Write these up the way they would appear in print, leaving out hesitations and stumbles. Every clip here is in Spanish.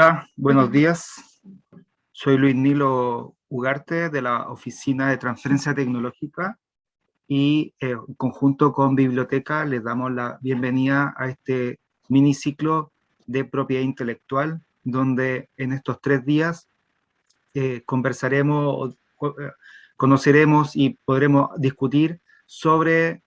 Hola, buenos días. Soy Luis Nilo Ugarte de la Oficina de Transferencia Tecnológica y en conjunto con Biblioteca les damos la bienvenida a este miniciclo de propiedad intelectual, donde en estos 3 días conversaremos, conoceremos y podremos discutir sobre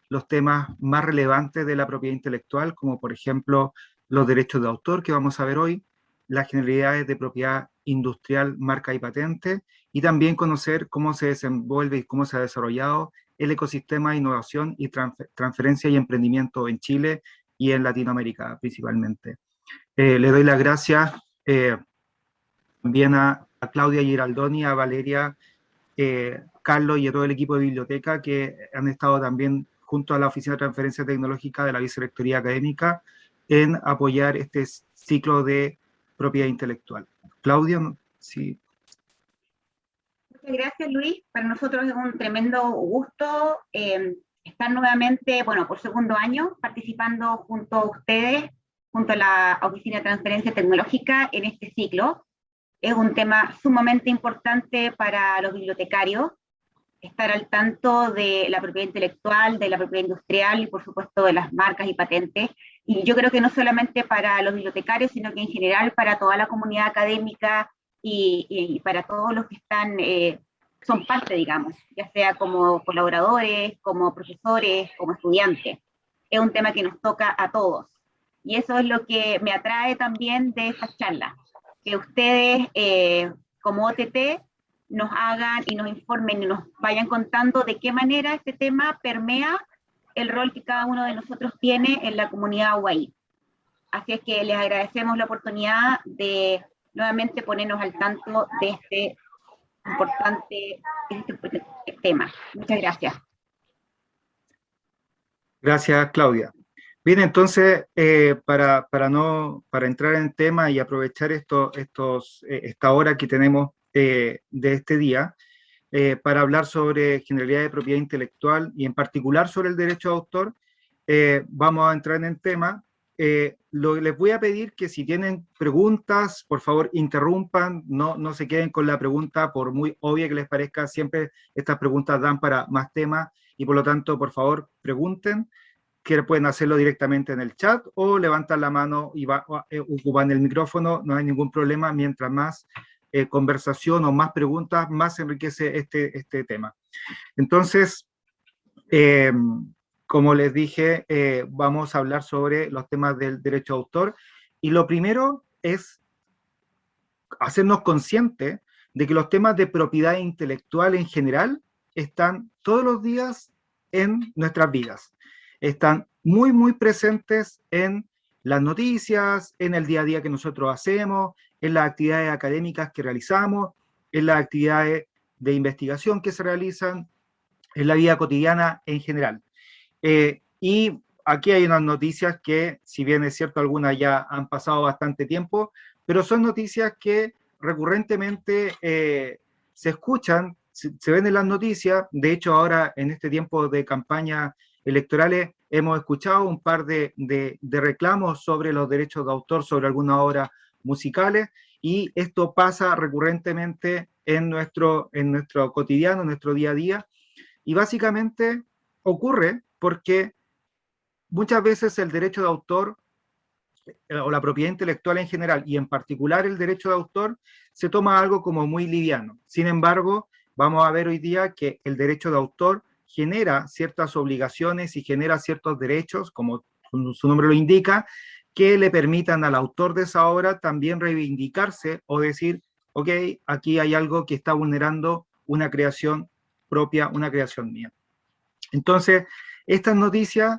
los temas más relevantes de la propiedad intelectual, como por ejemplo los derechos de autor que vamos a ver hoy, las generalidades de propiedad industrial, marca y patente, y también conocer cómo se desenvuelve y cómo se ha desarrollado el ecosistema de innovación y transferencia y emprendimiento en Chile y en Latinoamérica principalmente. Le doy las gracias también a Claudia Giraldoni, a Valeria, Carlos y a todo el equipo de biblioteca que han estado también junto a la Oficina de Transferencia Tecnológica de la Vicerrectoría Académica en apoyar este ciclo de propiedad intelectual. Claudia, sí. Muchas gracias, Luis. Para nosotros es un tremendo gusto estar nuevamente, bueno, por segundo año, participando junto a ustedes, junto a la Oficina de Transferencia Tecnológica en este ciclo. Es un tema sumamente importante para los bibliotecarios, estar al tanto de la propiedad intelectual, de la propiedad industrial y por supuesto de las marcas y patentes. Y yo creo que no solamente para los bibliotecarios, sino que en general para toda la comunidad académica y para todos los que están, son parte, digamos, ya sea como colaboradores, como profesores, como estudiantes. Es un tema que nos toca a todos. Y eso es lo que me atrae también de estas charlas, que ustedes como OTT nos hagan y nos informen y nos vayan contando de qué manera este tema permea el rol que cada uno de nosotros tiene en la comunidad UAI. Así es que les agradecemos la oportunidad de nuevamente ponernos al tanto de este importante tema. Muchas gracias. Gracias, Claudia. Bien, entonces, para entrar en tema y aprovechar esta hora que tenemos de este día, para hablar sobre generalidad de propiedad intelectual y en particular sobre el derecho de autor, vamos a entrar en tema. Les voy a pedir que si tienen preguntas, por favor interrumpan, no se queden con la pregunta por muy obvia que les parezca, siempre estas preguntas dan para más temas y por lo tanto, por favor, pregunten, que pueden hacerlo directamente en el chat o levantan la mano y ocupan el micrófono, no hay ningún problema, mientras más conversación o más preguntas, más enriquece este tema. Entonces, como les dije, vamos a hablar sobre los temas del derecho de autor, y lo primero es hacernos conscientes de que los temas de propiedad intelectual en general están todos los días en nuestras vidas. Están muy, muy presentes en las noticias, en el día a día que nosotros hacemos, en las actividades académicas que realizamos, en las actividades de investigación que se realizan, en la vida cotidiana en general. Y aquí hay unas noticias que, si bien es cierto, algunas ya han pasado bastante tiempo, pero son noticias que recurrentemente se escuchan, se ven en las noticias. De hecho, ahora en este tiempo de campañas electorales hemos escuchado un par de reclamos sobre los derechos de autor, sobre algunas obras musicales, y esto pasa recurrentemente en nuestro cotidiano, en nuestro día a día, y básicamente ocurre porque muchas veces el derecho de autor o la propiedad intelectual en general, y en particular el derecho de autor, se toma algo como muy liviano. Sin embargo, vamos a ver hoy día que el derecho de autor genera ciertas obligaciones y genera ciertos derechos, como su nombre lo indica, que le permitan al autor de esa obra también reivindicarse o decir, ok, aquí hay algo que está vulnerando una creación propia, una creación mía. Entonces, estas noticias,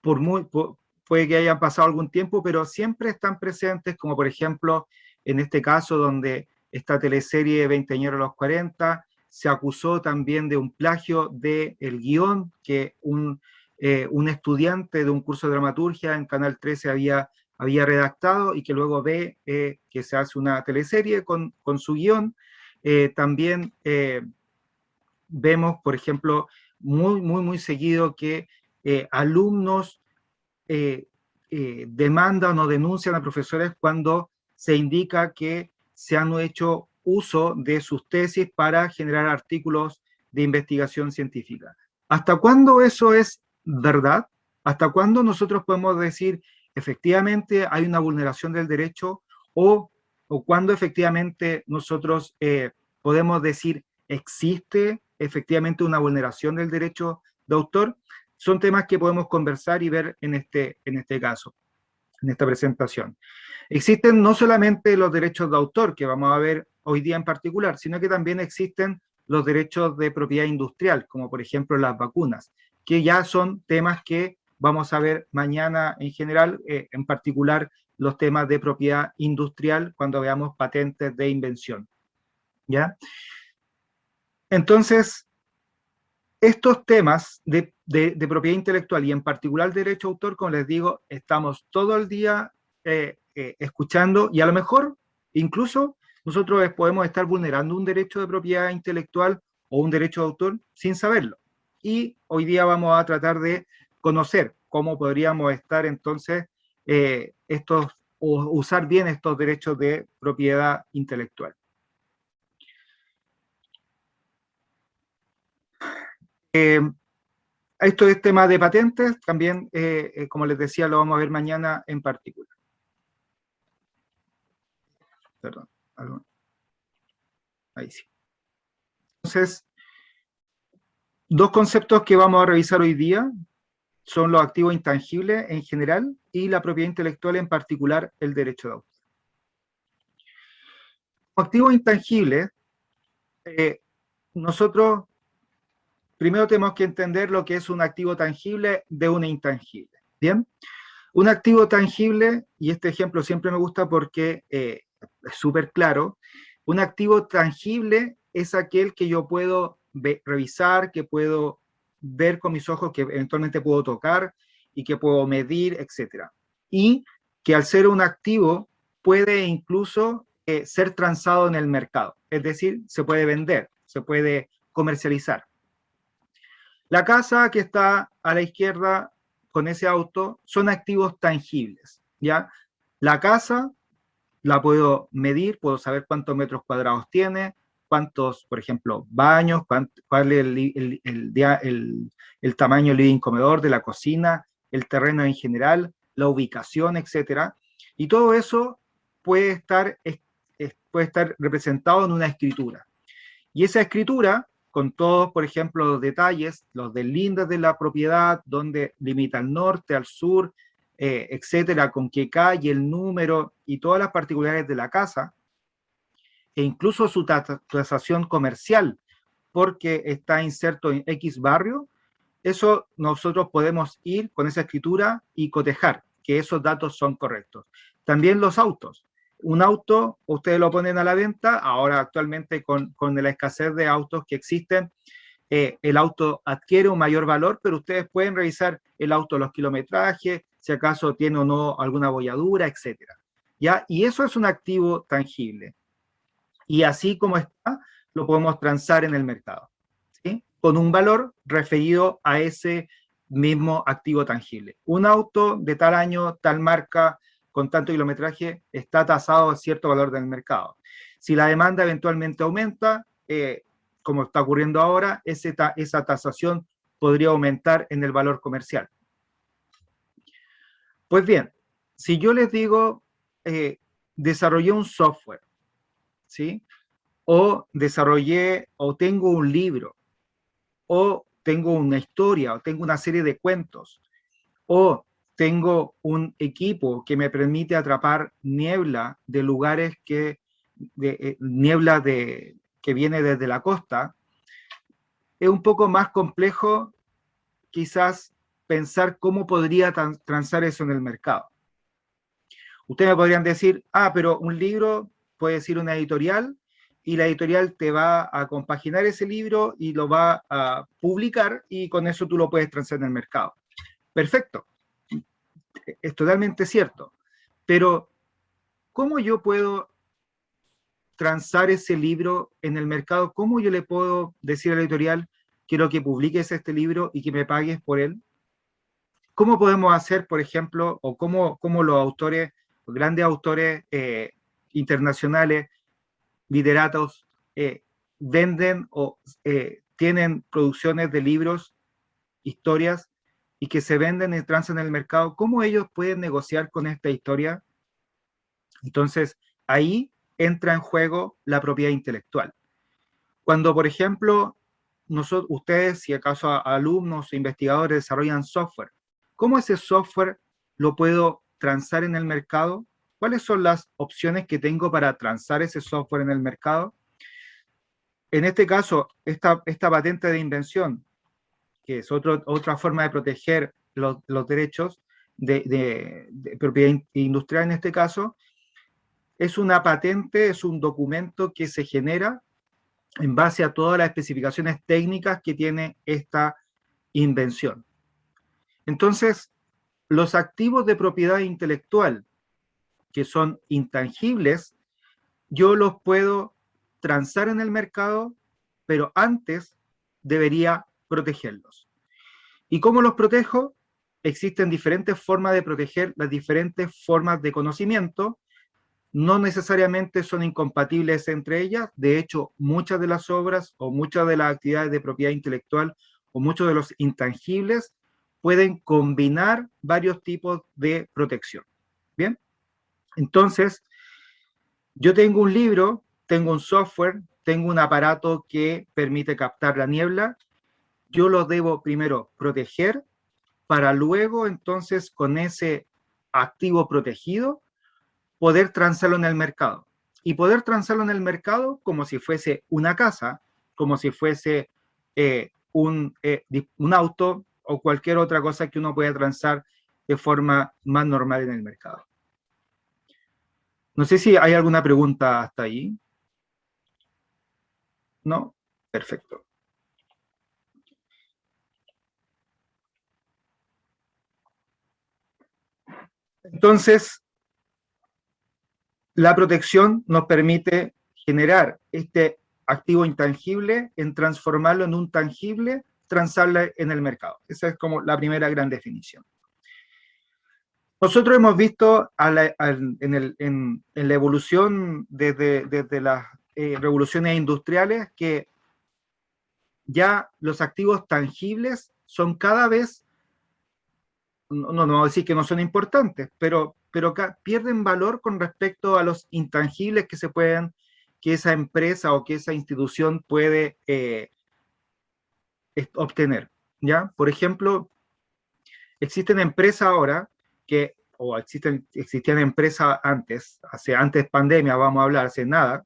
puede que hayan pasado algún tiempo, pero siempre están presentes, como por ejemplo, en este caso donde esta teleserie Veinteañeros a los 40 se acusó también de un plagio del guión que un estudiante de un curso de dramaturgia en Canal 13 había redactado y que luego ve que se hace una teleserie con su guión. También vemos, por ejemplo, muy seguido que alumnos demandan o denuncian a profesores cuando se indica que se han hecho uso de sus tesis para generar artículos de investigación científica. ¿Hasta cuándo eso es verdad? ¿Hasta cuándo nosotros podemos decir efectivamente hay una vulneración del derecho o cuándo efectivamente nosotros podemos decir existe efectivamente una vulneración del derecho de autor? Son temas que podemos conversar y ver en este caso, en esta presentación. Existen no solamente los derechos de autor, que vamos a ver hoy día en particular, sino que también existen los derechos de propiedad industrial, como por ejemplo las vacunas, que ya son temas que vamos a ver mañana en general, en particular los temas de propiedad industrial cuando veamos patentes de invención. ¿Ya? Entonces, estos temas de propiedad intelectual y en particular derecho de autor, como les digo, estamos todo el día escuchando y a lo mejor incluso nosotros podemos estar vulnerando un derecho de propiedad intelectual o un derecho de autor sin saberlo. Y hoy día vamos a tratar de conocer cómo podríamos estar entonces o usar bien estos derechos de propiedad intelectual. Esto es tema de patentes, también, como les decía, lo vamos a ver mañana en particular. Perdón, ahí sí. Entonces, dos conceptos que vamos a revisar hoy día son los activos intangibles en general y la propiedad intelectual, en particular el derecho de autor. Como activos intangibles, nosotros primero tenemos que entender lo que es un activo tangible de un intangible. ¿Bien? Un activo tangible, y este ejemplo siempre me gusta porque es súper claro, un activo tangible es aquel que yo puedo revisar, que puedo ver con mis ojos, que eventualmente puedo tocar y que puedo medir, etc. Y que al ser un activo puede incluso ser transado en el mercado, es decir, se puede vender, se puede comercializar. La casa que está a la izquierda con ese auto son activos tangibles, ¿ya? La casa la puedo medir, puedo saber cuántos metros cuadrados tiene, cuántos, por ejemplo, baños, cuál es el tamaño del living comedor, de la cocina, el terreno en general, la ubicación, etcétera. Y todo eso puede estar representado en una escritura. Y esa escritura, con todos, por ejemplo, los detalles, los deslindes de la propiedad, donde limita al norte, al sur, etcétera, con qué calle, el número y todas las particularidades de la casa, e incluso su tasación comercial, porque está inserto en X barrio, eso nosotros podemos ir con esa escritura y cotejar que esos datos son correctos. También los autos. Un auto, ustedes lo ponen a la venta, ahora actualmente con la escasez de autos que existen, el auto adquiere un mayor valor, pero ustedes pueden revisar el auto, los kilometrajes, si acaso tiene o no alguna bolladura, etc. ¿Ya? Y eso es un activo tangible. Y así como está, lo podemos transar en el mercado, ¿sí? Con un valor referido a ese mismo activo tangible. Un auto de tal año, tal marca, con tanto kilometraje, está tasado a cierto valor del mercado. Si la demanda eventualmente aumenta, como está ocurriendo ahora, esa tasación podría aumentar en el valor comercial. Pues bien, si yo les digo, desarrollé un software, ¿sí? O desarrollé, o tengo un libro, o tengo una historia, o tengo una serie de cuentos, o tengo un equipo que me permite atrapar niebla de lugares niebla que viene desde la costa, es un poco más complejo quizás pensar cómo podría transar eso en el mercado. Ustedes me podrían decir, pero un libro puede ser una editorial y la editorial te va a compaginar ese libro y lo va a publicar y con eso tú lo puedes transar en el mercado. Perfecto. Es totalmente cierto. Pero, ¿cómo yo puedo transar ese libro en el mercado? ¿Cómo yo le puedo decir a la editorial, quiero que publiques este libro y que me pagues por él? ¿cómo podemos hacer, por ejemplo, o cómo los autores, los grandes autores internacionales, literatos, venden o tienen producciones de libros, historias, y que se venden y transan en el mercado? ¿Cómo ellos pueden negociar con esta historia? Entonces, ahí entra en juego la propiedad intelectual. Cuando, por ejemplo, ustedes, si acaso alumnos o investigadores desarrollan software, ¿cómo ese software lo puedo transar en el mercado? ¿Cuáles son las opciones que tengo para transar ese software en el mercado? En este caso, esta patente de invención, que es otra forma de proteger los derechos de propiedad industrial en este caso, es una patente, es un documento que se genera en base a todas las especificaciones técnicas que tiene esta invención. Entonces, los activos de propiedad intelectual, que son intangibles, yo los puedo transar en el mercado, pero antes debería protegerlos. ¿Y cómo los protejo? Existen diferentes formas de proteger las diferentes formas de conocimiento. No necesariamente son incompatibles entre ellas. De hecho, muchas de las obras o muchas de las actividades de propiedad intelectual o muchos de los intangibles pueden combinar varios tipos de protección. ¿Bien? Entonces, yo tengo un libro, tengo un software, tengo un aparato que permite captar la niebla. Yo lo debo primero proteger para luego, entonces, con ese activo protegido, poder transarlo en el mercado. Y poder transarlo en el mercado como si fuese una casa, como si fuese un auto o cualquier otra cosa que uno pueda transar de forma más normal en el mercado. No sé si hay alguna pregunta hasta ahí. ¿No? Perfecto. Entonces, la protección nos permite generar este activo intangible en transformarlo en un tangible, transarlo en el mercado. Esa es como la primera gran definición. Nosotros hemos visto en la evolución desde las revoluciones industriales que ya los activos tangibles son cada vez, no vamos a decir que no son importantes, pero pierden valor con respecto a los intangibles que esa empresa o que esa institución puede obtener, ¿ya? Por ejemplo, existen empresas ahora o existían empresas antes pandemia, vamos a hablar, hace nada,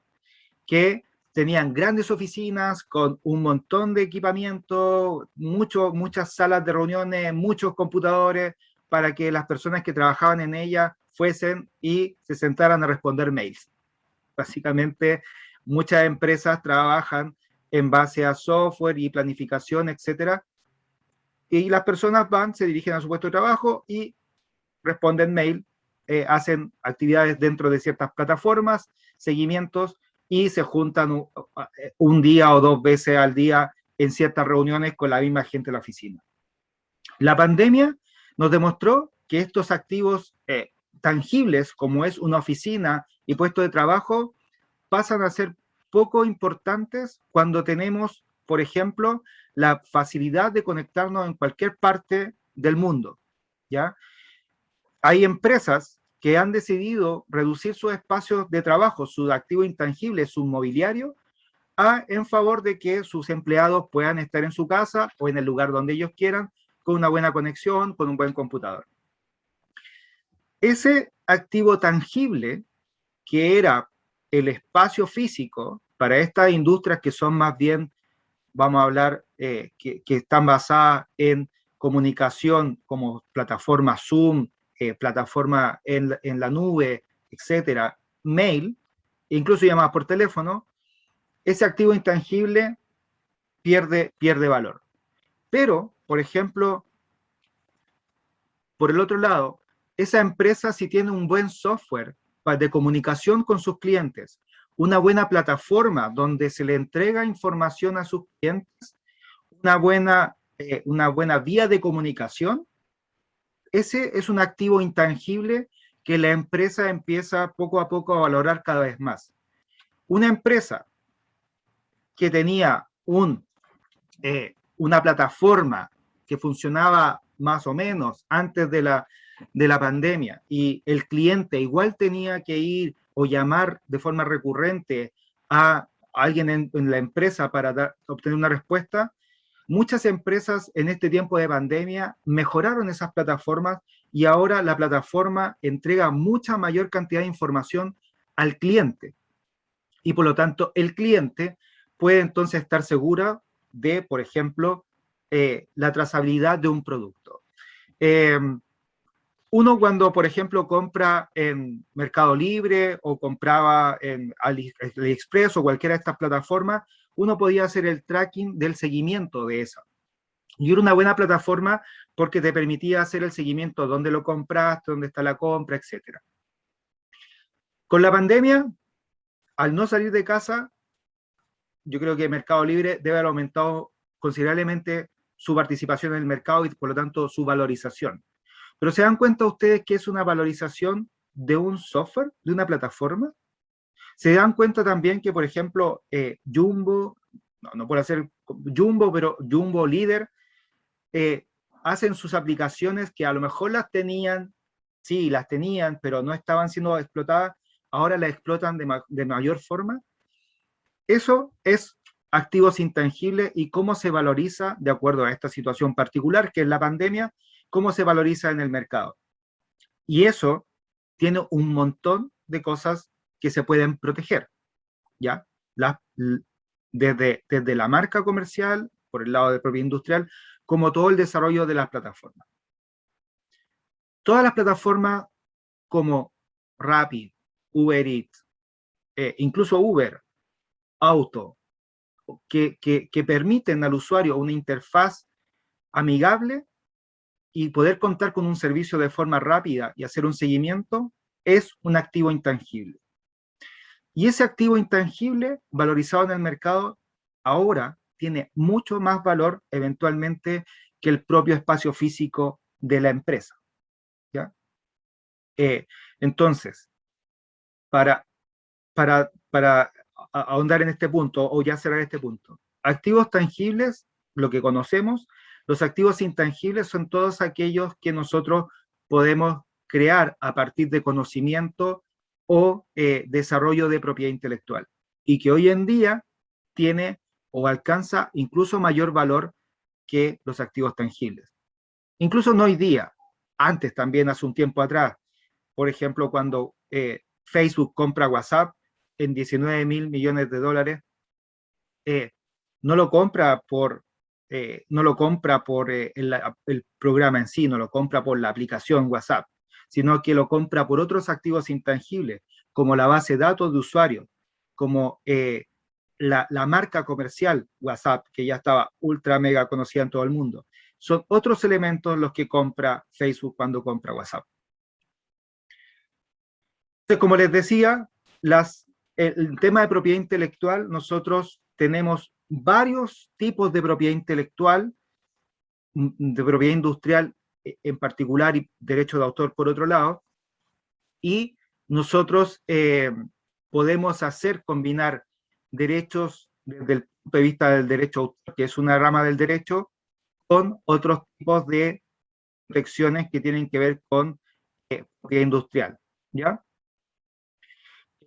que tenían grandes oficinas con un montón de equipamiento, muchas salas de reuniones, muchos computadores, para que las personas que trabajaban en ellas fuesen y se sentaran a responder mails. Básicamente, muchas empresas trabajan en base a software y planificación, etcétera, y las personas se dirigen a su puesto de trabajo y responden mail, hacen actividades dentro de ciertas plataformas, seguimientos, y se juntan un día o 2 veces al día en ciertas reuniones con la misma gente de la oficina. La pandemia nos demostró que estos activos tangibles, como es una oficina y puesto de trabajo, pasan a ser poco importantes cuando tenemos, por ejemplo, la facilidad de conectarnos en cualquier parte del mundo, ¿ya? Hay empresas que han decidido reducir sus espacios de trabajo, sus activos intangibles, su mobiliario, en favor de que sus empleados puedan estar en su casa o en el lugar donde ellos quieran, con una buena conexión, con un buen computador. Ese activo tangible, que era el espacio físico para estas industrias que son más bien, vamos a hablar, que están basadas en comunicación como plataforma Zoom, plataforma en la nube, etcétera, mail, incluso llamadas por teléfono, ese activo intangible pierde valor. Pero, por ejemplo, por el otro lado, esa empresa, si tiene un buen software de comunicación con sus clientes, una buena plataforma donde se le entrega información a sus clientes, una buena vía de comunicación, ese es un activo intangible que la empresa empieza poco a poco a valorar cada vez más. Una empresa que tenía una plataforma que funcionaba más o menos antes de la pandemia y el cliente igual tenía que ir o llamar de forma recurrente a alguien en la empresa para obtener una respuesta, muchas empresas en este tiempo de pandemia mejoraron esas plataformas y ahora la plataforma entrega mucha mayor cantidad de información al cliente. Y por lo tanto, el cliente puede entonces estar segura de, por ejemplo, la trazabilidad de un producto. Uno cuando, por ejemplo, compra en Mercado Libre o compraba en AliExpress o cualquiera de estas plataformas, uno podía hacer el tracking del seguimiento de esa. Y era una buena plataforma porque te permitía hacer el seguimiento, dónde lo compraste, dónde está la compra, etc. Con la pandemia, al no salir de casa, yo creo que Mercado Libre debe haber aumentado considerablemente su participación en el mercado y por lo tanto su valorización. Pero ¿se dan cuenta ustedes que es una valorización de un software, de una plataforma? ¿Se dan cuenta también que, por ejemplo, Jumbo, no por hacer Jumbo, pero Jumbo Líder, hacen sus aplicaciones que a lo mejor las tenían, sí, las tenían, pero no estaban siendo explotadas, ahora las explotan de mayor forma? Eso es activos intangibles y cómo se valoriza de acuerdo a esta situación particular, que es la pandemia, cómo se valoriza en el mercado. Y eso tiene un montón de cosas que se pueden proteger, ¿ya? Desde la marca comercial, por el lado de propiedad industrial, como todo el desarrollo de las plataformas. Todas las plataformas como Rappi, Uber Eats, incluso Uber, Auto, que permiten al usuario una interfaz amigable y poder contar con un servicio de forma rápida y hacer un seguimiento, es un activo intangible. Y ese activo intangible, valorizado en el mercado, ahora tiene mucho más valor eventualmente que el propio espacio físico de la empresa, ¿ya? Entonces, para ahondar en este punto, o ya cerrar este punto, activos tangibles, lo que conocemos, los activos intangibles son todos aquellos que nosotros podemos crear a partir de conocimiento o desarrollo de propiedad intelectual, y que hoy en día tiene o alcanza incluso mayor valor que los activos tangibles. Incluso no hoy día, antes también, hace un tiempo atrás, por ejemplo, cuando Facebook compra WhatsApp en 19.000 millones de dólares, no lo compra por, el programa en sí, no lo compra por la aplicación WhatsApp, sino que lo compra por otros activos intangibles, como la base de datos de usuarios, como la marca comercial WhatsApp, que ya estaba ultra mega conocida en todo el mundo. Son otros elementos los que compra Facebook cuando compra WhatsApp. Entonces, como les decía, el tema de propiedad intelectual, nosotros tenemos varios tipos de propiedad intelectual, de propiedad industrial en particular y derecho de autor por otro lado, y nosotros podemos combinar derechos desde el punto de vista del derecho autor, que es una rama del derecho, con otros tipos de protecciones que tienen que ver con propiedad industrial, ¿ya?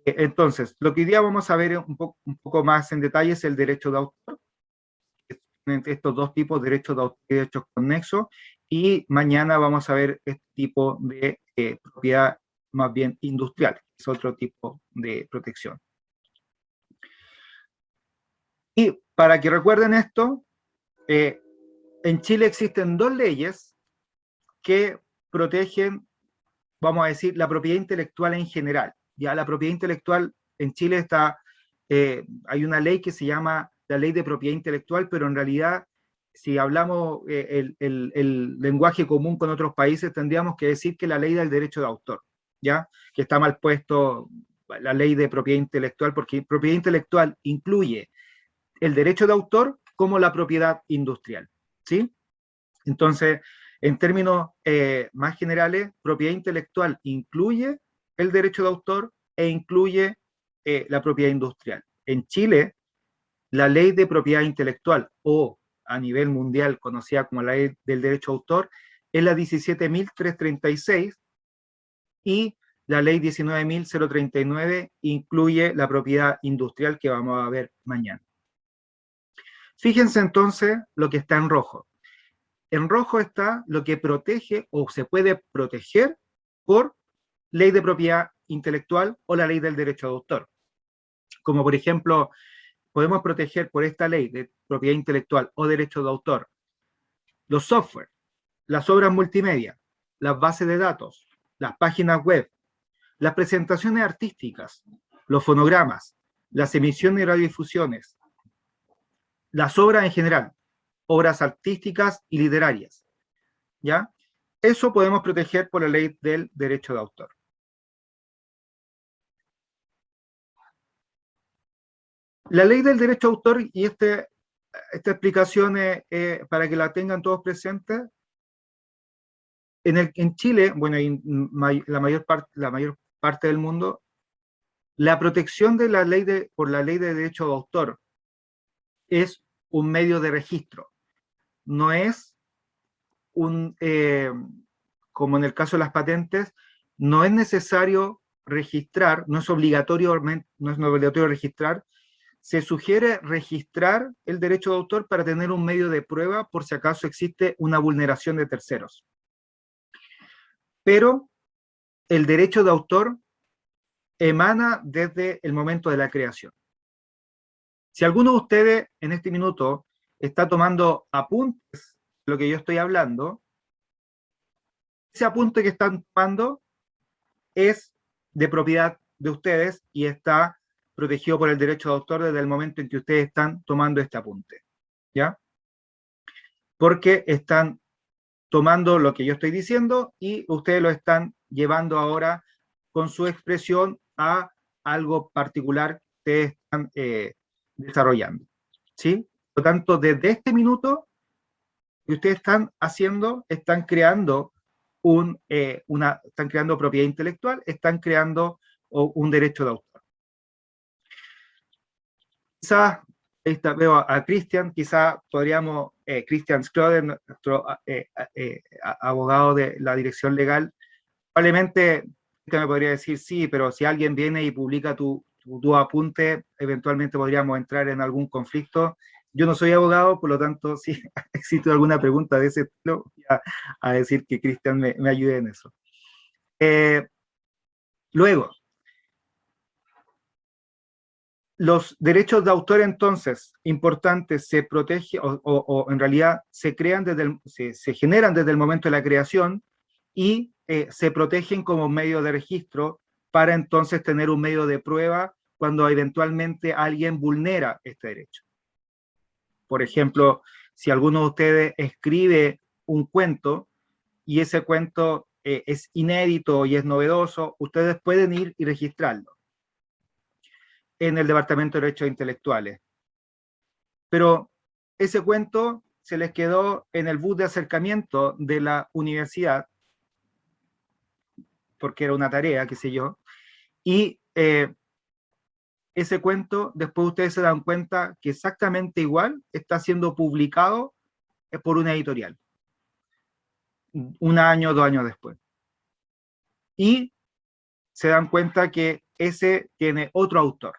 Entonces, lo que hoy día vamos a ver un poco más en detalle es el derecho de autor, entre estos dos tipos, derechos de autor y derechos conexos, y mañana vamos a ver este tipo de propiedad más bien industrial, que es otro tipo de protección. Y para que recuerden esto, en Chile existen dos leyes que protegen, vamos a decir, la propiedad intelectual en general. Ya la propiedad intelectual en Chile está, hay una ley que se llama la Ley de Propiedad Intelectual, pero en realidad, si hablamos el lenguaje común con otros países, tendríamos que decir que la Ley del Derecho de Autor, ¿ya? Que está mal puesto la Ley de Propiedad Intelectual, porque propiedad intelectual incluye el derecho de autor como la propiedad industrial, ¿sí? Entonces, En términos más generales, propiedad intelectual incluye el derecho de autor e incluye la propiedad industrial. En Chile, la ley de propiedad intelectual, o a nivel mundial conocida como la ley del derecho de autor, es la 17.336 y la ley 19.039 incluye la propiedad industrial que vamos a ver mañana. Fíjense entonces lo que está en rojo. En rojo está lo que protege o se puede proteger por ley de propiedad intelectual o la ley del derecho de autor. Como por ejemplo, podemos proteger por esta ley de propiedad intelectual o derecho de autor los software, las obras multimedia, las bases de datos, las páginas web, las presentaciones artísticas, los fonogramas, las emisiones y radiodifusiones, las obras en general, obras artísticas y literarias, ¿ya? Eso podemos proteger por la ley del derecho de autor. La ley del derecho de autor, y esta explicación es para que la tengan todos presentes, en Chile, bueno, y la mayor parte del mundo, la protección de la ley por la ley de derecho de autor es un medio de registro. No es como en el caso de las patentes, no es necesario registrar, no es obligatorio registrar. Se sugiere registrar el derecho de autor para tener un medio de prueba por si acaso existe una vulneración de terceros. Pero el derecho de autor emana desde el momento de la creación. Si alguno de ustedes en este minuto está tomando apuntes de lo que yo estoy hablando, ese apunte que están tomando es de propiedad de ustedes y está protegido por el derecho de autor desde el momento en que ustedes están tomando este apunte, ¿ya? Porque están tomando lo que yo estoy diciendo y ustedes lo están llevando ahora con su expresión a algo particular que están desarrollando, ¿sí? Por lo tanto, desde este minuto que ustedes están haciendo, están creando están creando propiedad intelectual, están creando un derecho de autor. Quizás, veo a Christian, quizás podríamos, Christian Schroeder, nuestro abogado de la dirección legal, probablemente me podría decir, sí, pero si alguien viene y publica tu apunte, eventualmente podríamos entrar en algún conflicto. Yo no soy abogado, por lo tanto, si existe alguna pregunta de ese estilo, voy a decir que Christian me ayude en eso. Luego, los derechos de autor, entonces, importantes, se protegen, o en realidad se crean se generan desde el momento de la creación y se protegen como medio de registro para entonces tener un medio de prueba cuando eventualmente alguien vulnera este derecho. Por ejemplo, si alguno de ustedes escribe un cuento y ese cuento es inédito y es novedoso, ustedes pueden ir y registrarlo en el Departamento de Derechos Intelectuales. Pero ese cuento se les quedó en el bus de acercamiento de la universidad, porque era una tarea, qué sé yo, y ese cuento, después ustedes se dan cuenta que exactamente igual está siendo publicado por una editorial, un año, 2 años después. Y se dan cuenta que ese tiene otro autor.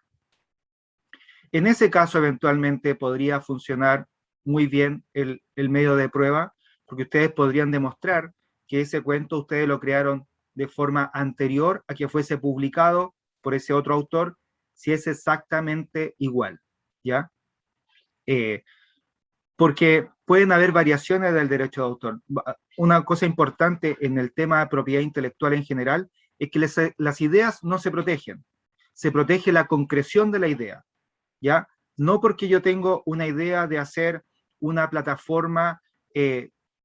En ese caso, eventualmente, podría funcionar muy bien el medio de prueba, porque ustedes podrían demostrar que ese cuento ustedes lo crearon de forma anterior a que fuese publicado por ese otro autor, si es exactamente igual, ¿ya? Porque pueden haber variaciones del derecho de autor. Una cosa importante en el tema de propiedad intelectual en general es que las ideas no se protegen, se protege la concreción de la idea, ¿ya? No porque yo tengo una idea de hacer una plataforma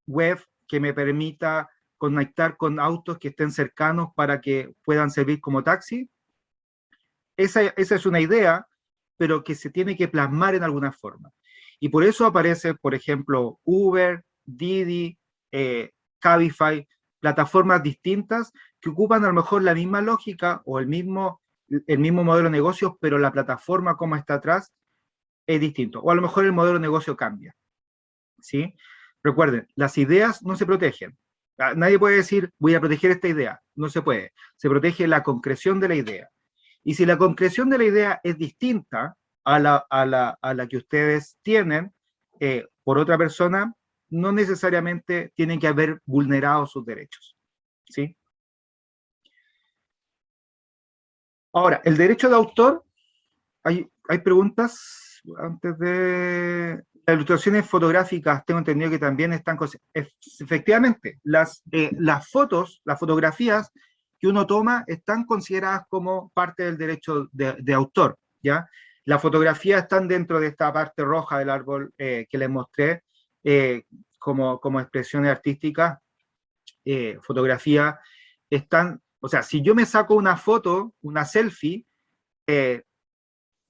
web que me permita conectar con autos que estén cercanos para que puedan servir como taxi. Esa es una idea, pero que se tiene que plasmar en alguna forma. Y por eso aparece, por ejemplo, Uber, Didi, Cabify, plataformas distintas que ocupan a lo mejor la misma lógica o el mismo modelo de negocios, pero la plataforma como está atrás es distinto. O a lo mejor el modelo de negocio cambia. ¿Sí? Recuerden, las ideas no se protegen. Nadie puede decir, voy a proteger esta idea. No se puede. Se protege la concreción de la idea. Y si la concreción de la idea es distinta a la que ustedes tienen por otra persona, no necesariamente tienen que haber vulnerado sus derechos. ¿Sí? Ahora, el derecho de autor, hay preguntas antes de... Las ilustraciones fotográficas, tengo entendido que también están... Efectivamente, las fotos, las fotografías que uno toma están consideradas como parte del derecho de autor, ¿ya? Las fotografías están dentro de esta parte roja del árbol que les mostré como expresiones artísticas. Fotografía están... O sea, si yo me saco una foto, una selfie,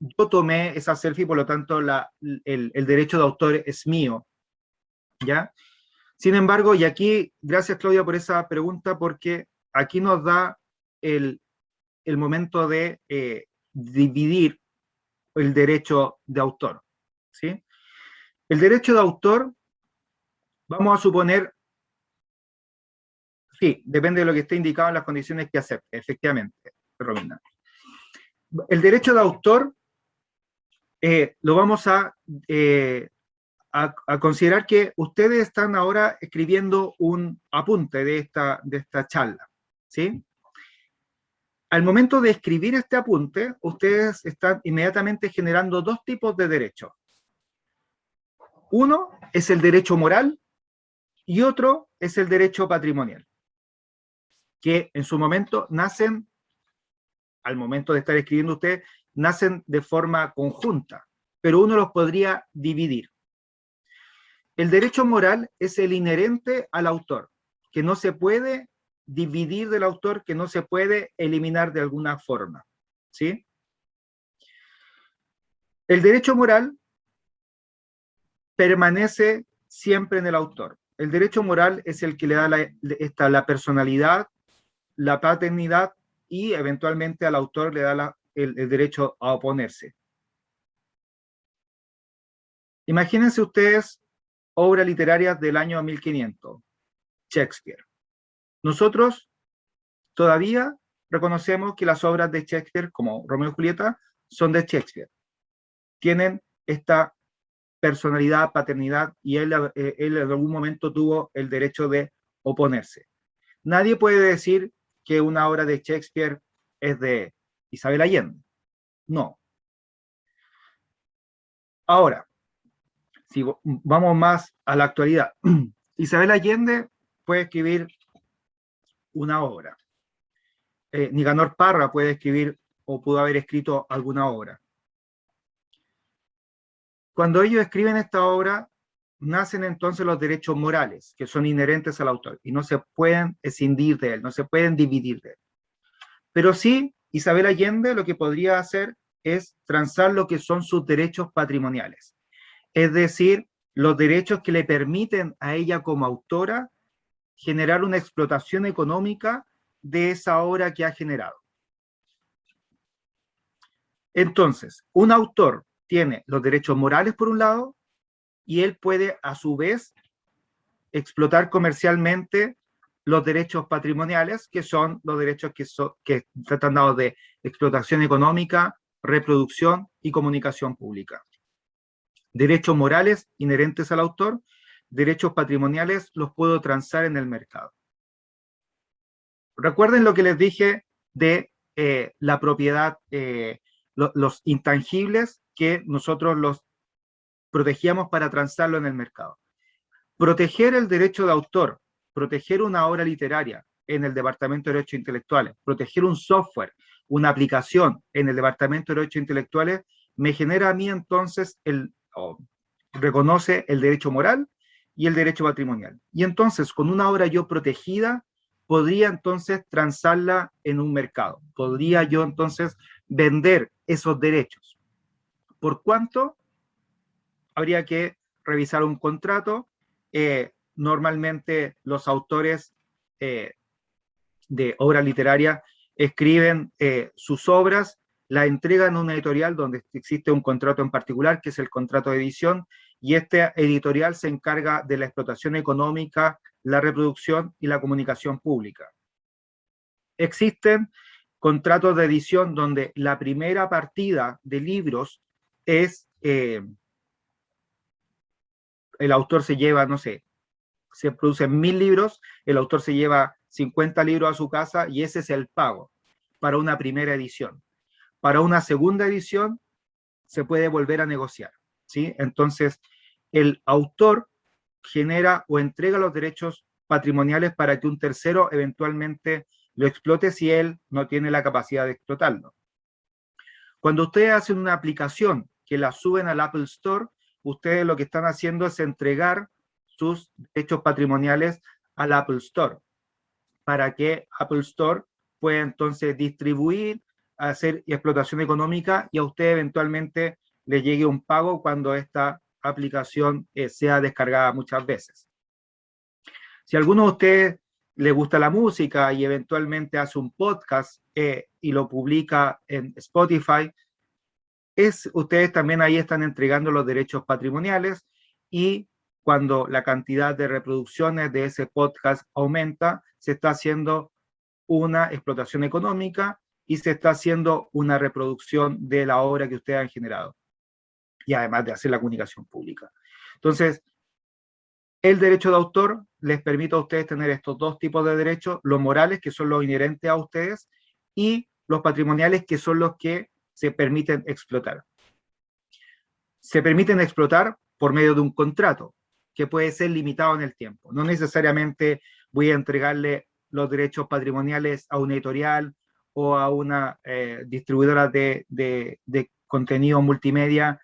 yo tomé esa selfie, por lo tanto el derecho de autor es mío, ¿ya? Sin embargo, y aquí, gracias Claudia por esa pregunta, porque aquí nos da el momento de dividir el derecho de autor, ¿sí? El derecho de autor, vamos a suponer, sí, depende de lo que esté indicado en las condiciones que acepte, efectivamente, Romina. El derecho de autor lo vamos a considerar que ustedes están ahora escribiendo un apunte de esta charla, ¿sí? Al momento de escribir este apunte, ustedes están inmediatamente generando dos tipos de derechos. Uno es el derecho moral y otro es el derecho patrimonial, que en su momento nacen, al momento de estar escribiendo ustedes, nacen de forma conjunta, pero uno los podría dividir. El derecho moral es el inherente al autor, que no se puede dividir del autor, que no se puede eliminar de alguna forma, ¿sí? El derecho moral permanece siempre en el autor. El derecho moral es el que le da la personalidad, la paternidad y eventualmente al autor le da el derecho a oponerse. Imagínense ustedes obras literarias del año 1500, Shakespeare. Nosotros todavía reconocemos que las obras de Shakespeare, como Romeo y Julieta, son de Shakespeare. Tienen esta personalidad, paternidad, y él en algún momento tuvo el derecho de oponerse. Nadie puede decir que una obra de Shakespeare es de Isabel Allende. No. Ahora, si vamos más a la actualidad, Isabel Allende puede escribir una obra. Nicanor Parra puede escribir o pudo haber escrito alguna obra. Cuando ellos escriben esta obra, nacen entonces los derechos morales, que son inherentes al autor, y no se pueden escindir de él, no se pueden dividir de él. Pero sí, Isabel Allende lo que podría hacer es transar lo que son sus derechos patrimoniales. Es decir, los derechos que le permiten a ella como autora generar una explotación económica de esa obra que ha generado. Entonces, un autor tiene los derechos morales por un lado y él puede a su vez explotar comercialmente los derechos patrimoniales, que son los derechos que tratan dados de explotación económica, reproducción y comunicación pública. Derechos morales inherentes al autor, derechos patrimoniales los puedo transar en el mercado. Recuerden lo que les dije de la propiedad, los intangibles que nosotros los protegíamos para transarlo en el mercado. Proteger el derecho de autor, proteger una obra literaria en el Departamento de Derechos Intelectuales, proteger un software, una aplicación en el Departamento de Derechos Intelectuales, me genera a mí entonces reconoce el derecho moral y el derecho patrimonial. Y entonces, con una obra yo protegida, podría entonces transarla en un mercado. Podría yo entonces vender esos derechos. ¿Por cuánto? Habría que revisar un contrato. normalmente los autores de obra literaria escriben sus obras, la entregan a una editorial donde existe un contrato en particular, que es el contrato de edición, y este editorial se encarga de la explotación económica, la reproducción y la comunicación pública. Existen contratos de edición donde la primera partida de libros es, el autor se lleva, no sé, se producen 1000 libros, el autor se lleva 50 libros a su casa y ese es el pago para una primera edición. Para una segunda edición se puede volver a negociar, ¿sí? Entonces, el autor genera o entrega los derechos patrimoniales para que un tercero eventualmente lo explote si él no tiene la capacidad de explotarlo. Cuando ustedes hacen una aplicación que la suben al Apple Store, ustedes lo que están haciendo es entregar sus derechos patrimoniales al Apple Store, para que Apple Store pueda entonces distribuir, hacer explotación económica y a usted eventualmente le llegue un pago cuando esta aplicación sea descargada muchas veces. Si a alguno de ustedes le gusta la música y eventualmente hace un podcast y lo publica en Spotify, ustedes también ahí están entregando los derechos patrimoniales y cuando la cantidad de reproducciones de ese podcast aumenta, se está haciendo una explotación económica y se está haciendo una reproducción de la obra que ustedes han generado. Y además de hacer la comunicación pública. Entonces, el derecho de autor les permite a ustedes tener estos dos tipos de derechos, los morales, que son los inherentes a ustedes, y los patrimoniales, que son los que se permiten explotar. Se permiten explotar por medio de un contrato, que puede ser limitado en el tiempo. No necesariamente voy a entregarle los derechos patrimoniales a una editorial o a una distribuidora de contenido multimedia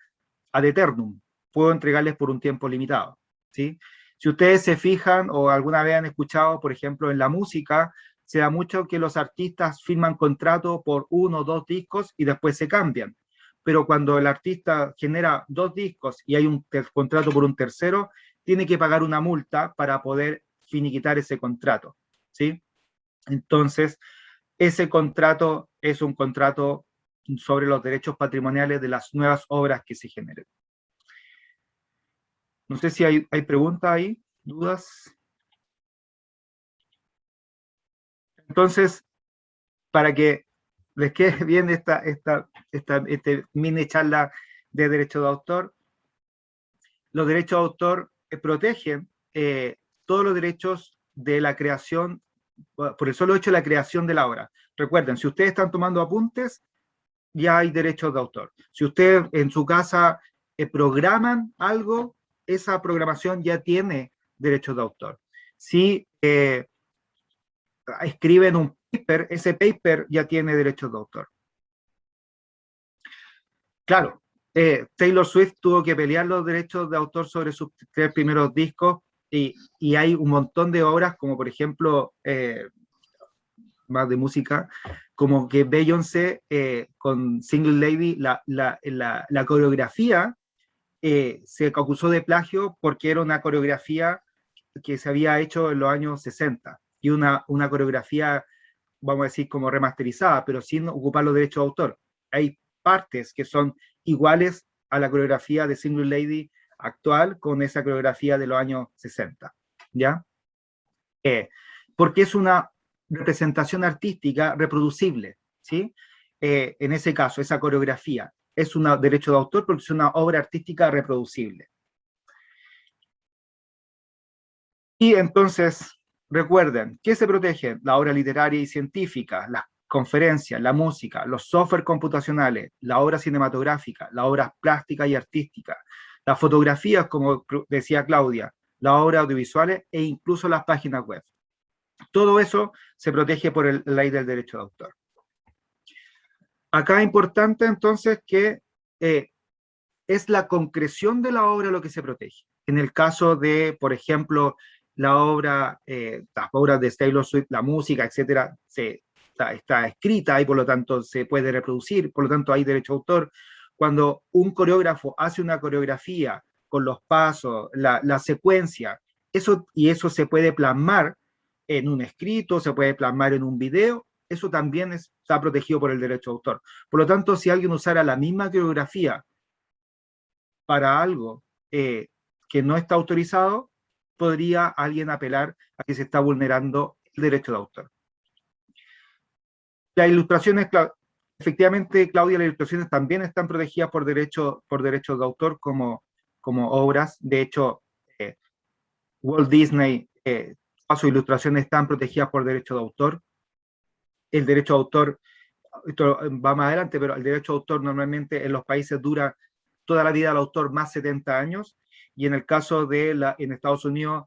ad eternum. Puedo entregarles por un tiempo limitado, ¿sí? Si ustedes se fijan o alguna vez han escuchado, por ejemplo, en la música, se da mucho que los artistas firman contrato por 1 o 2 discos y después se cambian. Pero cuando el artista genera 2 discos y hay un contrato por un tercero, tiene que pagar una multa para poder finiquitar ese contrato, ¿sí? Entonces, ese contrato es un contrato sobre los derechos patrimoniales de las nuevas obras que se generen. No sé si hay preguntas ahí, dudas. Entonces, para que les quede bien esta mini charla de derecho de autor, los derechos de autor protegen todos los derechos de la creación, por el solo hecho de la creación de la obra. Recuerden, si ustedes están tomando apuntes, ya hay derechos de autor. Si ustedes en su casa programan algo, esa programación ya tiene derechos de autor. Si escriben un paper, ese paper ya tiene derechos de autor. Claro, Taylor Swift tuvo que pelear los derechos de autor sobre sus 3 primeros discos y hay un montón de obras, como por ejemplo, más de música, como que Beyoncé con Single Lady, la coreografía se acusó de plagio porque era una coreografía que se había hecho en los años 60 y una coreografía, vamos a decir, como remasterizada, pero sin ocupar los derechos de autor. Hay partes que son iguales a la coreografía de Single Lady actual con esa coreografía de los años 60, ¿ya? Porque es una representación artística reproducible, ¿sí? En ese caso, esa coreografía es un derecho de autor porque es una obra artística reproducible. Y entonces, recuerden, ¿qué se protege? La obra literaria y científica, las conferencias, la música, los software computacionales, la obra cinematográfica, las obras plásticas y artísticas, las fotografías, como decía Claudia, las obras audiovisuales e incluso las páginas web. Todo eso se protege por la ley del derecho de autor. Acá es importante entonces que es la concreción de la obra lo que se protege. En el caso de, por ejemplo, las obras de Taylor Swift, la música, etcétera, está escrita y por lo tanto se puede reproducir, por lo tanto hay derecho de autor. Cuando un coreógrafo hace una coreografía con los pasos, la secuencia, eso se puede plasmar en un escrito, se puede plasmar en un video, eso también está protegido por el derecho de autor. Por lo tanto, si alguien usara la misma coreografía para algo que no está autorizado, podría alguien apelar a que se está vulnerando el derecho de autor. Las ilustraciones, efectivamente, Claudia, las ilustraciones también están protegidas por derechos de autor como obras. De hecho, Walt Disney, todas sus ilustraciones están protegidas por derecho de autor. El derecho de autor, esto va más adelante, pero el derecho de autor normalmente en los países dura toda la vida del autor más 70 años, y en el caso de en Estados Unidos,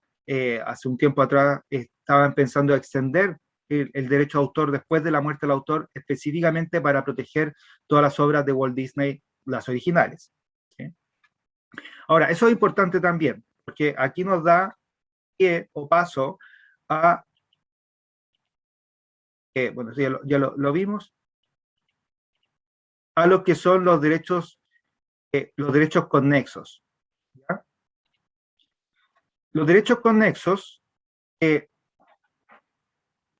hace un tiempo atrás estaban pensando extender el derecho de autor después de la muerte del autor, específicamente para proteger todas las obras de Walt Disney, las originales. ¿Sí? Ahora, eso es importante también, porque aquí nos da pie o paso a, bueno, ya lo vimos, a lo que son los derechos conexos. ¿Ya? Los derechos conexos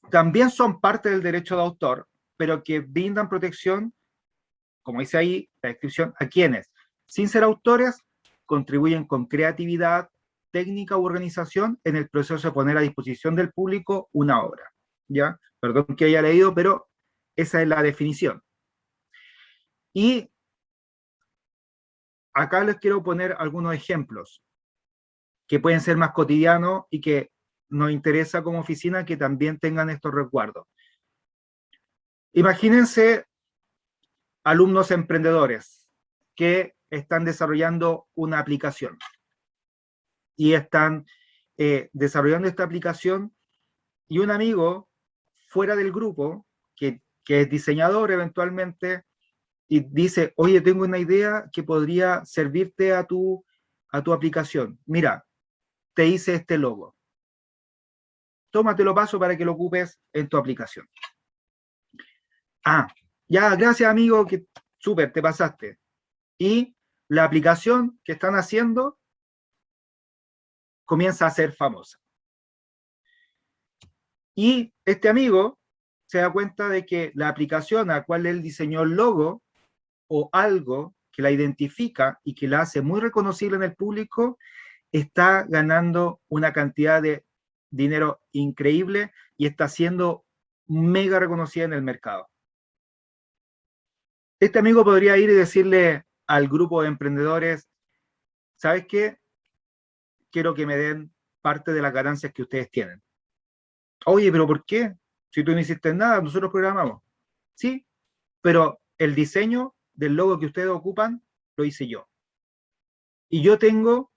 también son parte del derecho de autor, pero que brindan protección, como dice ahí la descripción, a quienes, sin ser autores, contribuyen con creatividad, técnica u organización en el proceso de poner a disposición del público una obra. ¿Ya? Perdón que haya leído, pero esa es la definición. Y acá les quiero poner algunos ejemplos que pueden ser más cotidianos y que nos interesa como oficina que también tengan estos resguardos. Imagínense alumnos emprendedores que están desarrollando una aplicación y están desarrollando esta aplicación, y un amigo fuera del grupo que es diseñador eventualmente y dice, oye, tengo una idea que podría servirte a tu aplicación. Mira, te hice este logo. Tómate lo paso para que lo ocupes en tu aplicación. Ah, ya, gracias amigo, que súper, te pasaste. Y la aplicación que están haciendo comienza a ser famosa. Y este amigo se da cuenta de que la aplicación a la cual él diseñó el logo, o algo que la identifica y que la hace muy reconocible en el público, está ganando una cantidad de dinero increíble y está siendo mega reconocida en el mercado. Este amigo podría ir y decirle al grupo de emprendedores, ¿sabes qué? Quiero que me den parte de las ganancias que ustedes tienen. Oye, ¿pero por qué? Si tú no hiciste nada, nosotros programamos. Sí, pero el diseño del logo que ustedes ocupan lo hice yo. Y yo tengo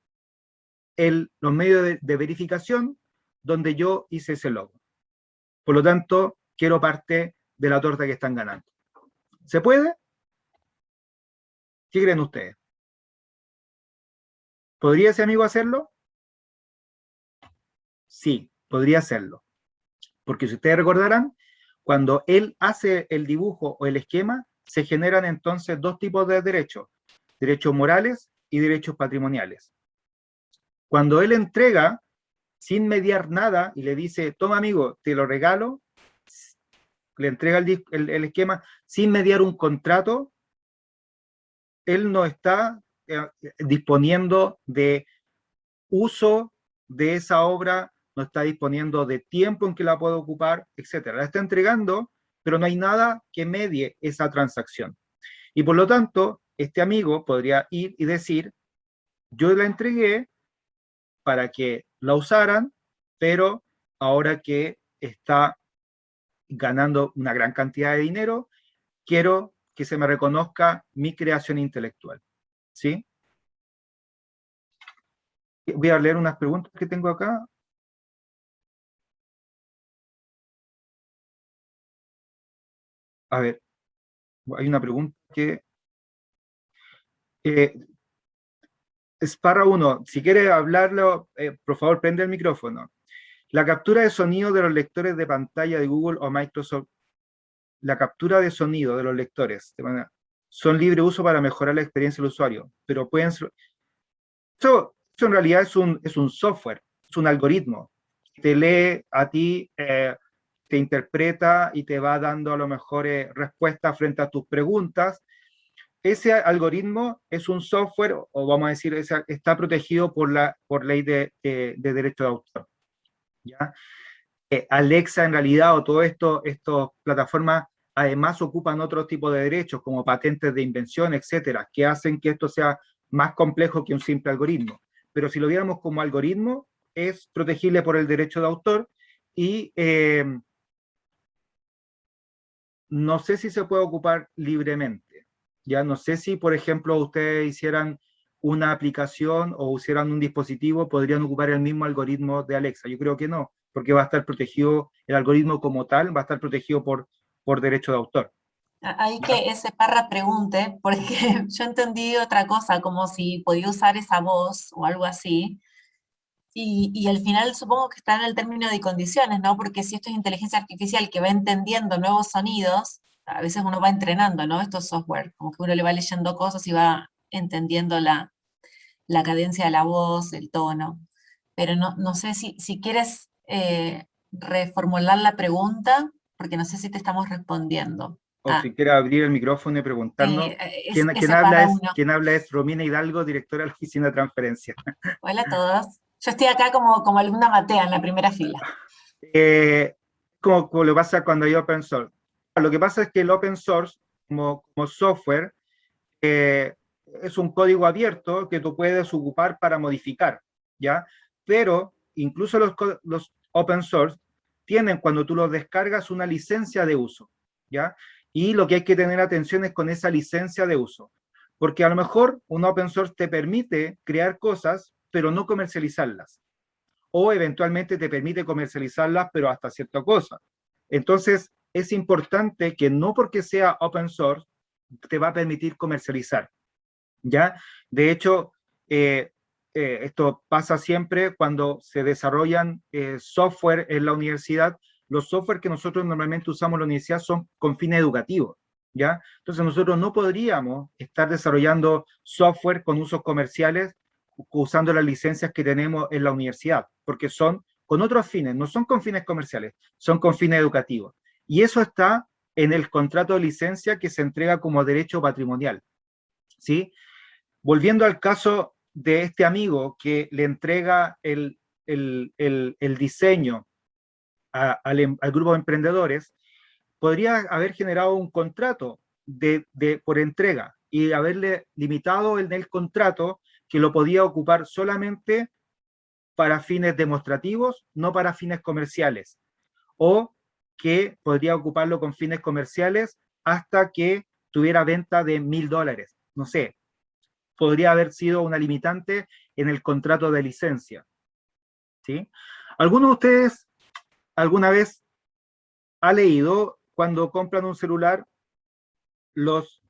los medios de verificación donde yo hice ese logo. Por lo tanto, quiero parte de la torta que están ganando. ¿Se puede? ¿Qué creen ustedes? ¿Podría ese amigo hacerlo? Sí, podría hacerlo. Porque si ustedes recordarán, cuando él hace el dibujo o el esquema, se generan entonces dos tipos de derechos: derechos morales y derechos patrimoniales. Cuando él entrega, sin mediar nada, y le dice, toma amigo, te lo regalo, le entrega el esquema sin mediar un contrato, él no está disponiendo de uso de esa obra, no está disponiendo de tiempo en que la puede ocupar, etcétera. La está entregando, pero no hay nada que medie esa transacción. Y por lo tanto, este amigo podría ir y decir, yo la entregué para que la usaran, pero ahora que está ganando una gran cantidad de dinero, quiero que se me reconozca mi creación intelectual. ¿Sí? Voy a leer unas preguntas que tengo acá. A ver, hay una pregunta que... Sparra 1, si quiere hablarlo, por favor, prende el micrófono. La captura de sonido de los lectores de pantalla de Google o Microsoft, la captura de sonido de los lectores, son libre uso para mejorar la experiencia del usuario, pero pueden... Eso en realidad es un software es un algoritmo. Te lee a ti, te interpreta y te va dando a lo mejor respuestas frente a tus preguntas. Ese algoritmo es un software, o vamos a decir, está protegido por ley de derecho de autor. ¿Ya? Alexa en realidad, o todo esto, estas plataformas, además ocupan otro tipo de derechos, como patentes de invención, etcétera, que hacen que esto sea más complejo que un simple algoritmo. Pero si lo viéramos como algoritmo, es protegible por el derecho de autor y no sé si se puede ocupar libremente. Ya no sé si, por ejemplo, ustedes hicieran una aplicación o hicieran un dispositivo, podrían ocupar el mismo algoritmo de Alexa. Yo creo que no, porque va a estar protegido, el algoritmo como tal va a estar protegido por derecho de autor. Hay que ese Parra pregunte, porque yo entendí otra cosa, como si podía usar esa voz o algo así, y al final supongo que está en el término de condiciones, ¿no? Porque si esto es inteligencia artificial que va entendiendo nuevos sonidos, a veces uno va entrenando, ¿no? Estos software, como que uno le va leyendo cosas y va entendiendo la cadencia de la voz, el tono. Pero no sé si quieres reformular la pregunta, porque no sé si te estamos respondiendo. O si quiere abrir el micrófono y preguntarnos. Ese para uno. ¿Quién habla es Romina Hidalgo, directora de la Oficina de Transferencia. Hola a todos. Yo estoy acá como alumna Matea en la primera fila. Como lo pasa cuando hay open source. Lo que pasa es que el open source, como software, es un código abierto que tú puedes ocupar para modificar, ¿ya? Pero incluso los open source tienen, cuando tú los descargas, una licencia de uso, ¿ya? Y lo que hay que tener atención es con esa licencia de uso, porque a lo mejor un open source te permite crear cosas, pero no comercializarlas, o eventualmente te permite comercializarlas, pero hasta cierta cosa. Entonces, es importante que no porque sea open source te va a permitir comercializar, ¿ya? De hecho, esto pasa siempre cuando se desarrollan software en la universidad. Los software que nosotros normalmente usamos en la universidad son con fines educativos, ¿ya? Entonces nosotros no podríamos estar desarrollando software con usos comerciales usando las licencias que tenemos en la universidad, porque son con otros fines, no son con fines comerciales, son con fines educativos. Y eso está en el contrato de licencia que se entrega como derecho patrimonial, ¿sí? Volviendo al caso de este amigo que le entrega el diseño al grupo de emprendedores, podría haber generado un contrato por entrega y haberle limitado en el contrato que lo podía ocupar solamente para fines demostrativos, no para fines comerciales, o que podría ocuparlo con fines comerciales hasta que tuviera venta de $1.000, no sé, podría haber sido una limitante en el contrato de licencia, ¿sí? ¿Alguno de ustedes alguna vez ha leído cuando compran un celular los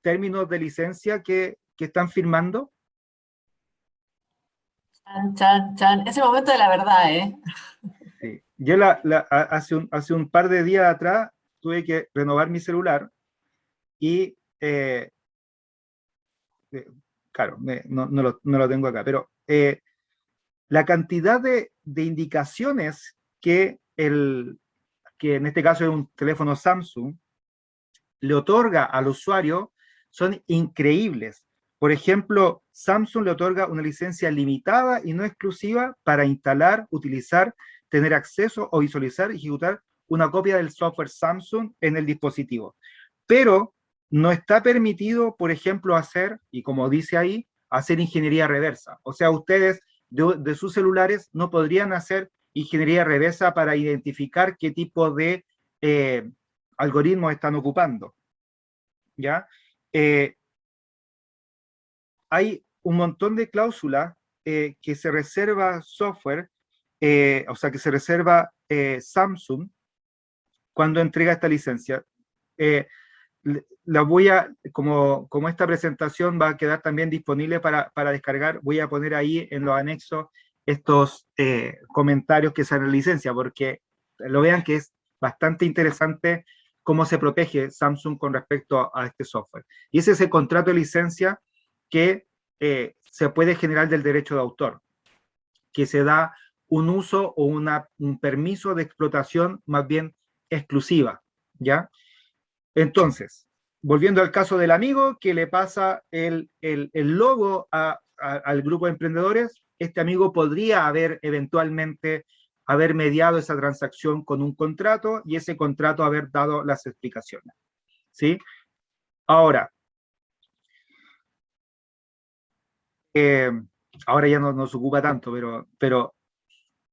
términos de licencia que están firmando? Chan, chan, chan. Es el momento de la verdad, ¿eh? Sí. Yo hace un par de días atrás tuve que renovar mi celular y, claro, no lo tengo acá, pero la cantidad de indicaciones que en este caso es un teléfono Samsung, le otorga al usuario son increíbles. Por ejemplo, Samsung le otorga una licencia limitada y no exclusiva para instalar, utilizar, tener acceso o visualizar y ejecutar una copia del software Samsung en el dispositivo. Pero no está permitido, por ejemplo, hacer, y como dice ahí, hacer ingeniería reversa. O sea, ustedes de sus celulares no podrían hacer ingeniería reversa para identificar qué tipo de algoritmos están ocupando, ¿ya? Hay un montón de cláusulas que se reserva software, o sea, que se reserva Samsung cuando entrega esta licencia. La voy a, como esta presentación va a quedar también disponible para descargar, voy a poner ahí en los anexos estos comentarios que salen en la licencia, porque lo vean que es bastante interesante cómo se protege Samsung con respecto a este software. Y ese es el contrato de licencia que se puede generar del derecho de autor, que se da un uso o un permiso de explotación más bien exclusiva, ¿ya? Entonces, volviendo al caso del amigo que le pasa el logo al grupo de emprendedores, este amigo podría haber eventualmente haber mediado esa transacción con un contrato y ese contrato haber dado las explicaciones, ¿sí? Ahora, ahora ya no nos ocupa tanto, pero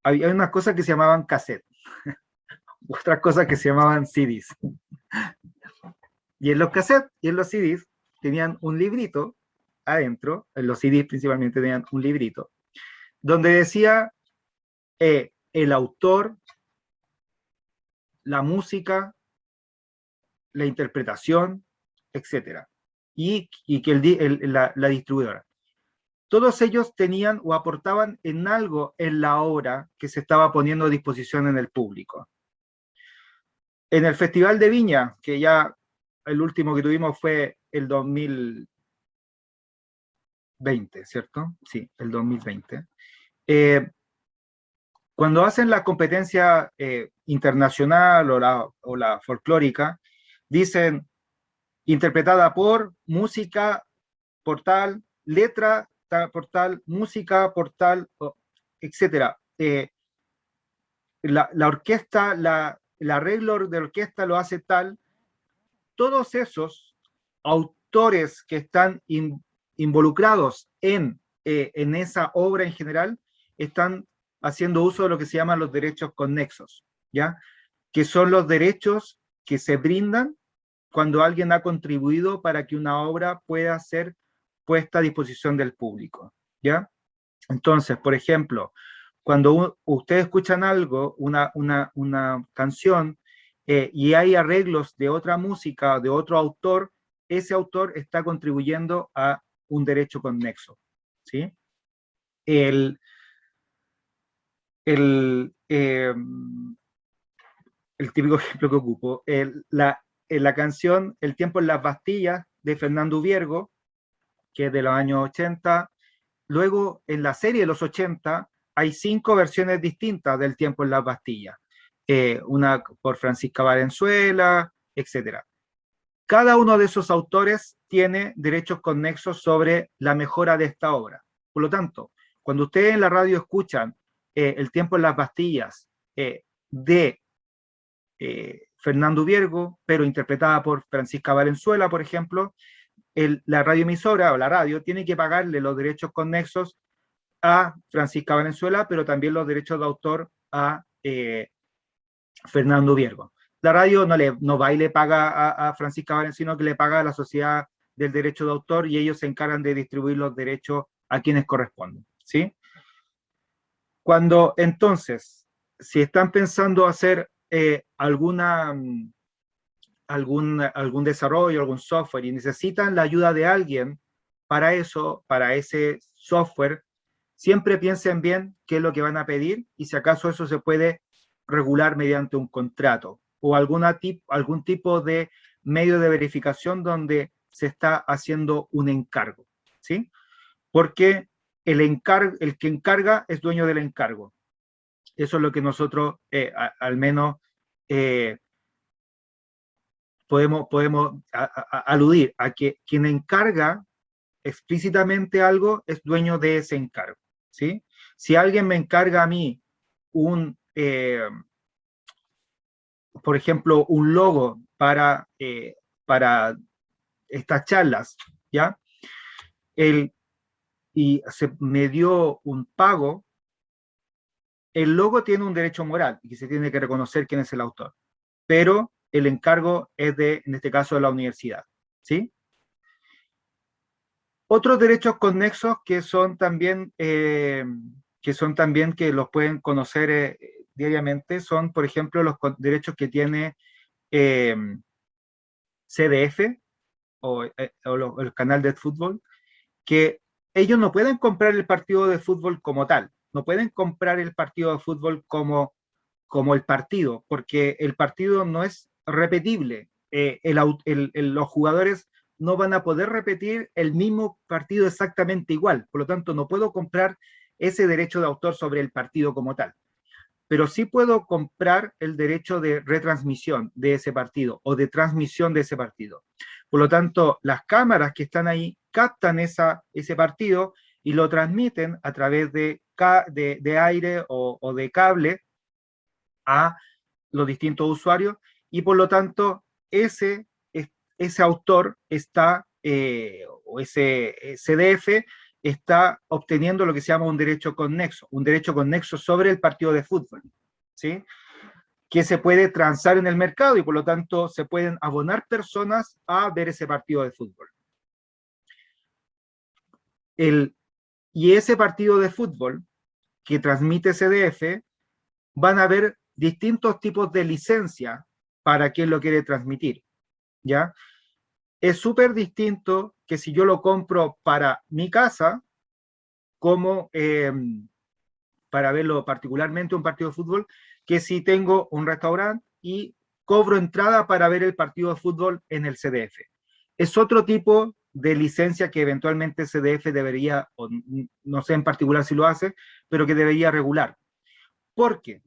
hay unas cosas que se llamaban cassette, otras cosas que se llamaban CDs. Y en los cassettes y en los CDs tenían un librito adentro, en los CDs principalmente tenían un librito, donde decía el autor, la música, la interpretación, etcétera, y que la distribuidora. Todos ellos tenían o aportaban en algo en la obra que se estaba poniendo a disposición en el público. En el Festival de Viña, que ya el último que tuvimos fue el 2020, ¿cierto? Sí, el 2020. Cuando hacen la competencia internacional o la folclórica, dicen interpretada por música, por tal, letra, por tal, música, por tal, etc. La orquesta, el arreglo de orquesta lo hace tal. Todos esos autores que están involucrados en esa obra en general están haciendo uso de lo que se llaman los derechos conexos, ¿ya? Que son los derechos que se brindan cuando alguien ha contribuido para que una obra pueda ser puesta a disposición del público, ¿ya? Entonces, por ejemplo, cuando ustedes escuchan algo, una canción, y hay arreglos de otra música, de otro autor, ese autor está contribuyendo a un derecho conexo, ¿sí? El típico ejemplo que ocupo, la canción El tiempo en las Bastillas de Fernando Viergo, que es de los años 80, luego en la serie de los 80 hay 5 versiones distintas del tiempo en las Bastillas, una por Francisca Valenzuela, etc. Cada uno de esos autores tiene derechos conexos sobre la mejora de esta obra. Por lo tanto, cuando ustedes en la radio escuchan El tiempo en las Bastillas de Fernando Viergo, pero interpretada por Francisca Valenzuela, por ejemplo, la radioemisora o la radio tiene que pagarle los derechos conexos a Francisca Valenzuela, pero también los derechos de autor a Fernando Viergo. La radio no va y le paga a Francisca Valenzuela, sino que le paga a la Sociedad del Derecho de Autor y ellos se encargan de distribuir los derechos a quienes corresponden, ¿sí? Cuando entonces, si están pensando hacer algún desarrollo, algún software y necesitan la ayuda de alguien para eso, para ese software, siempre piensen bien qué es lo que van a pedir y si acaso eso se puede regular mediante un contrato o algún tipo de medio de verificación donde se está haciendo un encargo, ¿sí? Porque el que encarga es dueño del encargo. Eso es lo que nosotros, al menos, podemos aludir a que quien encarga explícitamente algo es dueño de ese encargo, ¿sí? Si alguien me encarga a mí por ejemplo, un logo para estas charlas, ¿ya? Y me dio un pago, el logo tiene un derecho moral y que se tiene que reconocer quién es el autor, pero el encargo es en este caso, de la universidad, ¿sí? Otros derechos conexos que son también, que los pueden conocer diariamente, son, por ejemplo, los derechos que tiene CDF o el canal de fútbol, que ellos no pueden comprar el partido de fútbol como tal, no pueden comprar el partido de fútbol como el partido, porque el partido no es repetible. Los jugadores no van a poder repetir el mismo partido exactamente igual, por lo tanto no puedo comprar ese derecho de autor sobre el partido como tal. Pero sí puedo comprar el derecho de retransmisión de ese partido o de transmisión de ese partido. Por lo tanto, las cámaras que están ahí captan ese partido y lo transmiten a través de aire o de cable a los distintos usuarios, y por lo tanto ese autor está, o ese CDF está obteniendo lo que se llama un derecho conexo sobre el partido de fútbol, ¿sí? Que se puede transar en el mercado y por lo tanto se pueden abonar personas a ver ese partido de fútbol. Y ese partido de fútbol que transmite CDF, van a haber distintos tipos de licencia para quien lo quiere transmitir, ¿ya? Es súper distinto que si yo lo compro para mi casa, como para verlo particularmente un partido de fútbol, que si tengo un restaurante y cobro entrada para ver el partido de fútbol en el CDF. Es otro tipo de licencia que eventualmente CDF debería, o no sé en particular si lo hace, pero que debería regular. Porque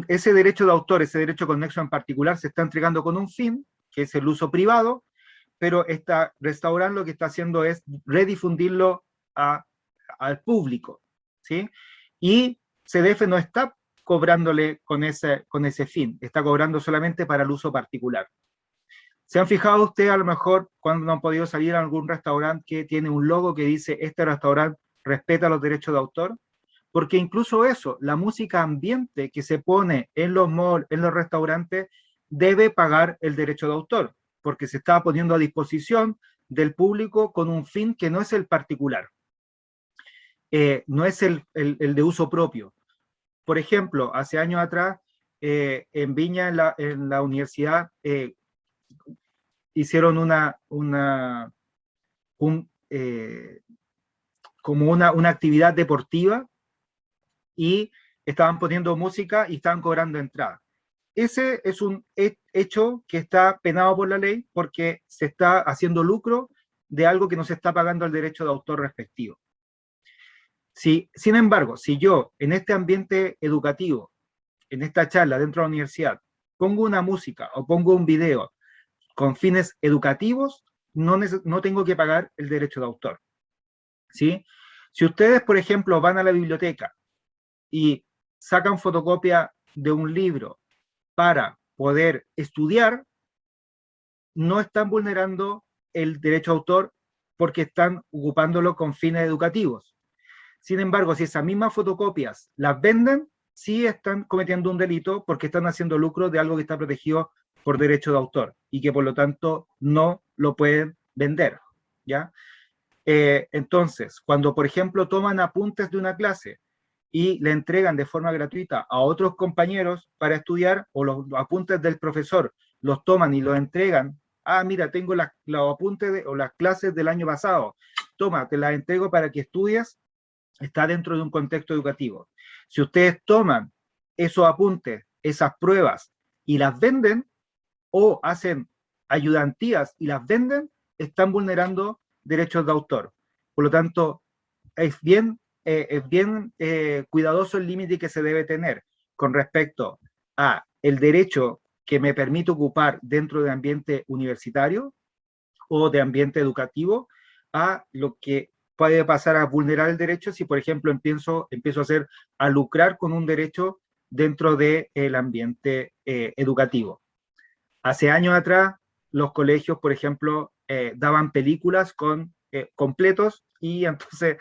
ese derecho de autor, ese derecho conexo en particular, se está entregando con un fin, que es el uso privado, pero este restaurante lo que está haciendo es redifundirlo al público, ¿sí? Y CDF no está cobrándole con ese fin, está cobrando solamente para el uso particular. ¿Se han fijado ustedes a lo mejor cuando no han podido salir a algún restaurante que tiene un logo que dice este restaurante respeta los derechos de autor? Porque incluso eso, la música ambiente que se pone en los malls, en los restaurantes, debe pagar el derecho de autor, porque se está poniendo a disposición del público con un fin que no es el particular, no es el de uso propio. Por ejemplo, hace años atrás, en Viña, en la universidad, hicieron como una actividad deportiva y estaban poniendo música y estaban cobrando entrada. Ese es un hecho que está penado por la ley porque se está haciendo lucro de algo que no se está pagando el derecho de autor respectivo. Sin embargo, si yo en este ambiente educativo, en esta charla dentro de la universidad, pongo una música o pongo un video con fines educativos, no tengo que pagar el derecho de autor, ¿sí? Si ustedes, por ejemplo, van a la biblioteca y sacan fotocopia de un libro para poder estudiar, no están vulnerando el derecho de autor porque están ocupándolo con fines educativos. Sin embargo, si esas mismas fotocopias las venden, sí están cometiendo un delito porque están haciendo lucro de algo que está protegido por derecho de autor y que por lo tanto no lo pueden vender, ¿ya? Entonces, cuando por ejemplo toman apuntes de una clase y le entregan de forma gratuita a otros compañeros para estudiar, o los apuntes del profesor los toman y los entregan, mira, tengo los apuntes o las clases del año pasado, toma, te las entrego para que estudies, está dentro de un contexto educativo. Si ustedes toman esos apuntes, esas pruebas, y las venden, o hacen ayudantías y las venden, están vulnerando derechos de autor. Por lo tanto, es bien cuidadoso el límite que se debe tener con respecto a el derecho que me permite ocupar dentro de ambiente universitario o de ambiente educativo, a lo que puede pasar a vulnerar el derecho si, por ejemplo, empiezo a lucrar con un derecho dentro del ambiente educativo. Hace años atrás, los colegios, por ejemplo, daban películas completos y entonces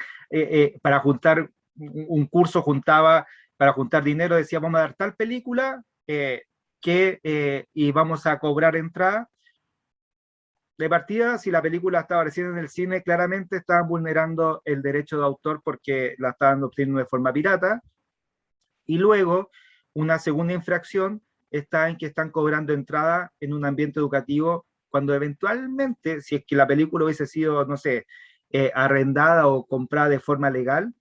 para juntar un curso para juntar dinero, decía, vamos a dar tal película y vamos a cobrar entrada. De partida, si la película estaba recién en el cine, claramente estaban vulnerando el derecho de autor porque la estaban obteniendo de forma pirata. Y luego, una segunda infracción está en que están cobrando entrada en un ambiente educativo cuando eventualmente, si es que la película hubiese sido, no sé, arrendada o comprada de forma legal,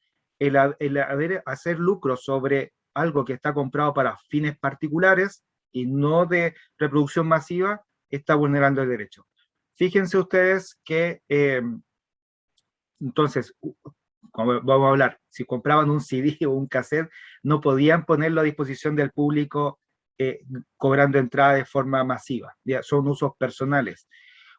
hacer lucro sobre algo que está comprado para fines particulares y no de reproducción masiva, está vulnerando el derecho. Fíjense ustedes que, entonces, como vamos a hablar, si compraban un CD o un cassette, no podían ponerlo a disposición del público cobrando entrada de forma masiva, ya, son usos personales.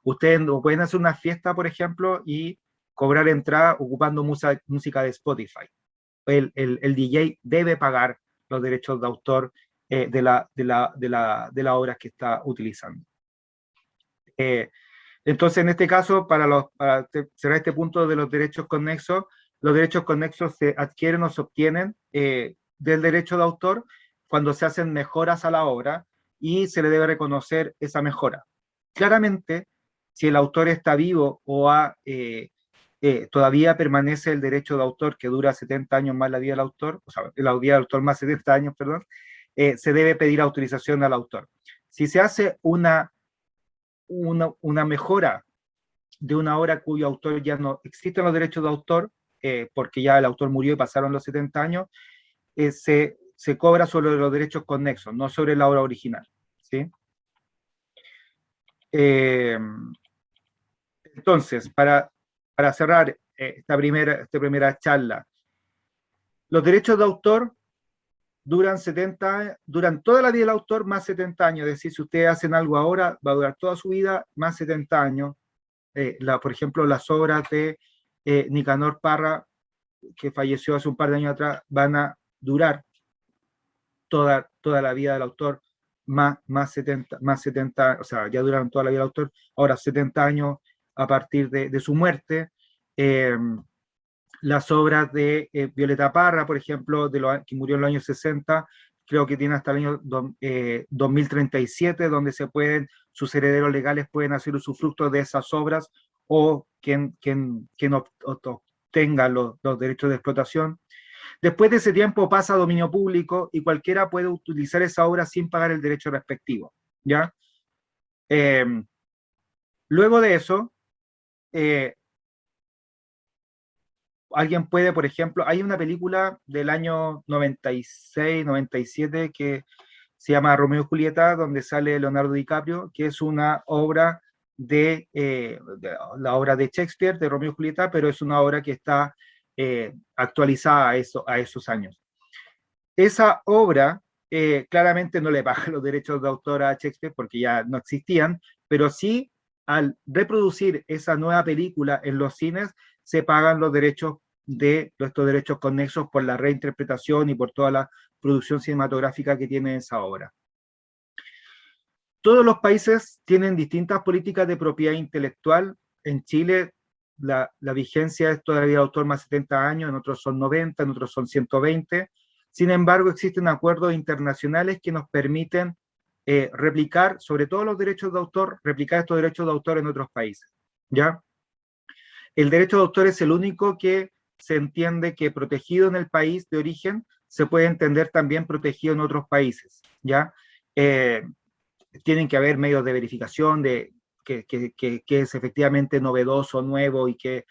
Ustedes no pueden hacer una fiesta, por ejemplo, y cobrar entrada ocupando música de Spotify. El DJ debe pagar los derechos de autor de la obra que está utilizando. Entonces, en este caso, para cerrar este punto de los derechos conexos se adquieren o se obtienen del derecho de autor cuando se hacen mejoras a la obra y se le debe reconocer esa mejora. Claramente, si el autor está vivo o todavía permanece el derecho de autor que dura 70 años más la vida del autor, o sea, la vida del autor más 70 años, perdón, se debe pedir autorización al autor. Si se hace una mejora de una obra cuyo autor ya no existen los derechos de autor, porque ya el autor murió y pasaron los 70 años, se cobra sobre los derechos conexos, no sobre la obra original, ¿sí? Entonces, para cerrar esta primera charla, los derechos de autor duran toda la vida del autor más 70 años, es decir, si ustedes hacen algo ahora, va a durar toda su vida más 70 años. Por ejemplo, las obras de Nicanor Parra, que falleció hace un par de años atrás, van a durar toda la vida del autor más 70, o sea, ya duraron toda la vida del autor, ahora 70 años a partir de su muerte. Las obras de Violeta Parra, por ejemplo, que murió en los años 60, creo que tiene hasta el año 2037, donde sus herederos legales pueden hacer usufructo de esas obras, o quien obtenga los derechos de explotación. Después de ese tiempo pasa a dominio público y cualquiera puede utilizar esa obra sin pagar el derecho respectivo, ¿ya? Luego de eso, alguien puede, por ejemplo, hay una película del año 96, 97 que se llama Romeo y Julieta, donde sale Leonardo DiCaprio, que es una obra de la obra de Shakespeare, de Romeo y Julieta, pero es una obra que está actualizada a esos años. Esa obra claramente no le paga los derechos de autor a Shakespeare porque ya no existían, pero sí al reproducir esa nueva película en los cines se pagan los derechos estos derechos conexos por la reinterpretación y por toda la producción cinematográfica que tiene esa obra. Todos los países tienen distintas políticas de propiedad intelectual. En Chile la vigencia es todavía de autor más 70 años, en otros son 90, en otros son 120. Sin embargo, existen acuerdos internacionales que nos permiten replicar, sobre todo los derechos de autor, replicar estos derechos de autor en otros países, ¿ya? El derecho de autor es el único que se entiende que protegido en el país de origen, se puede entender también protegido en otros países, ¿ya? Tienen que haber medios de verificación de que es efectivamente novedoso, nuevo y que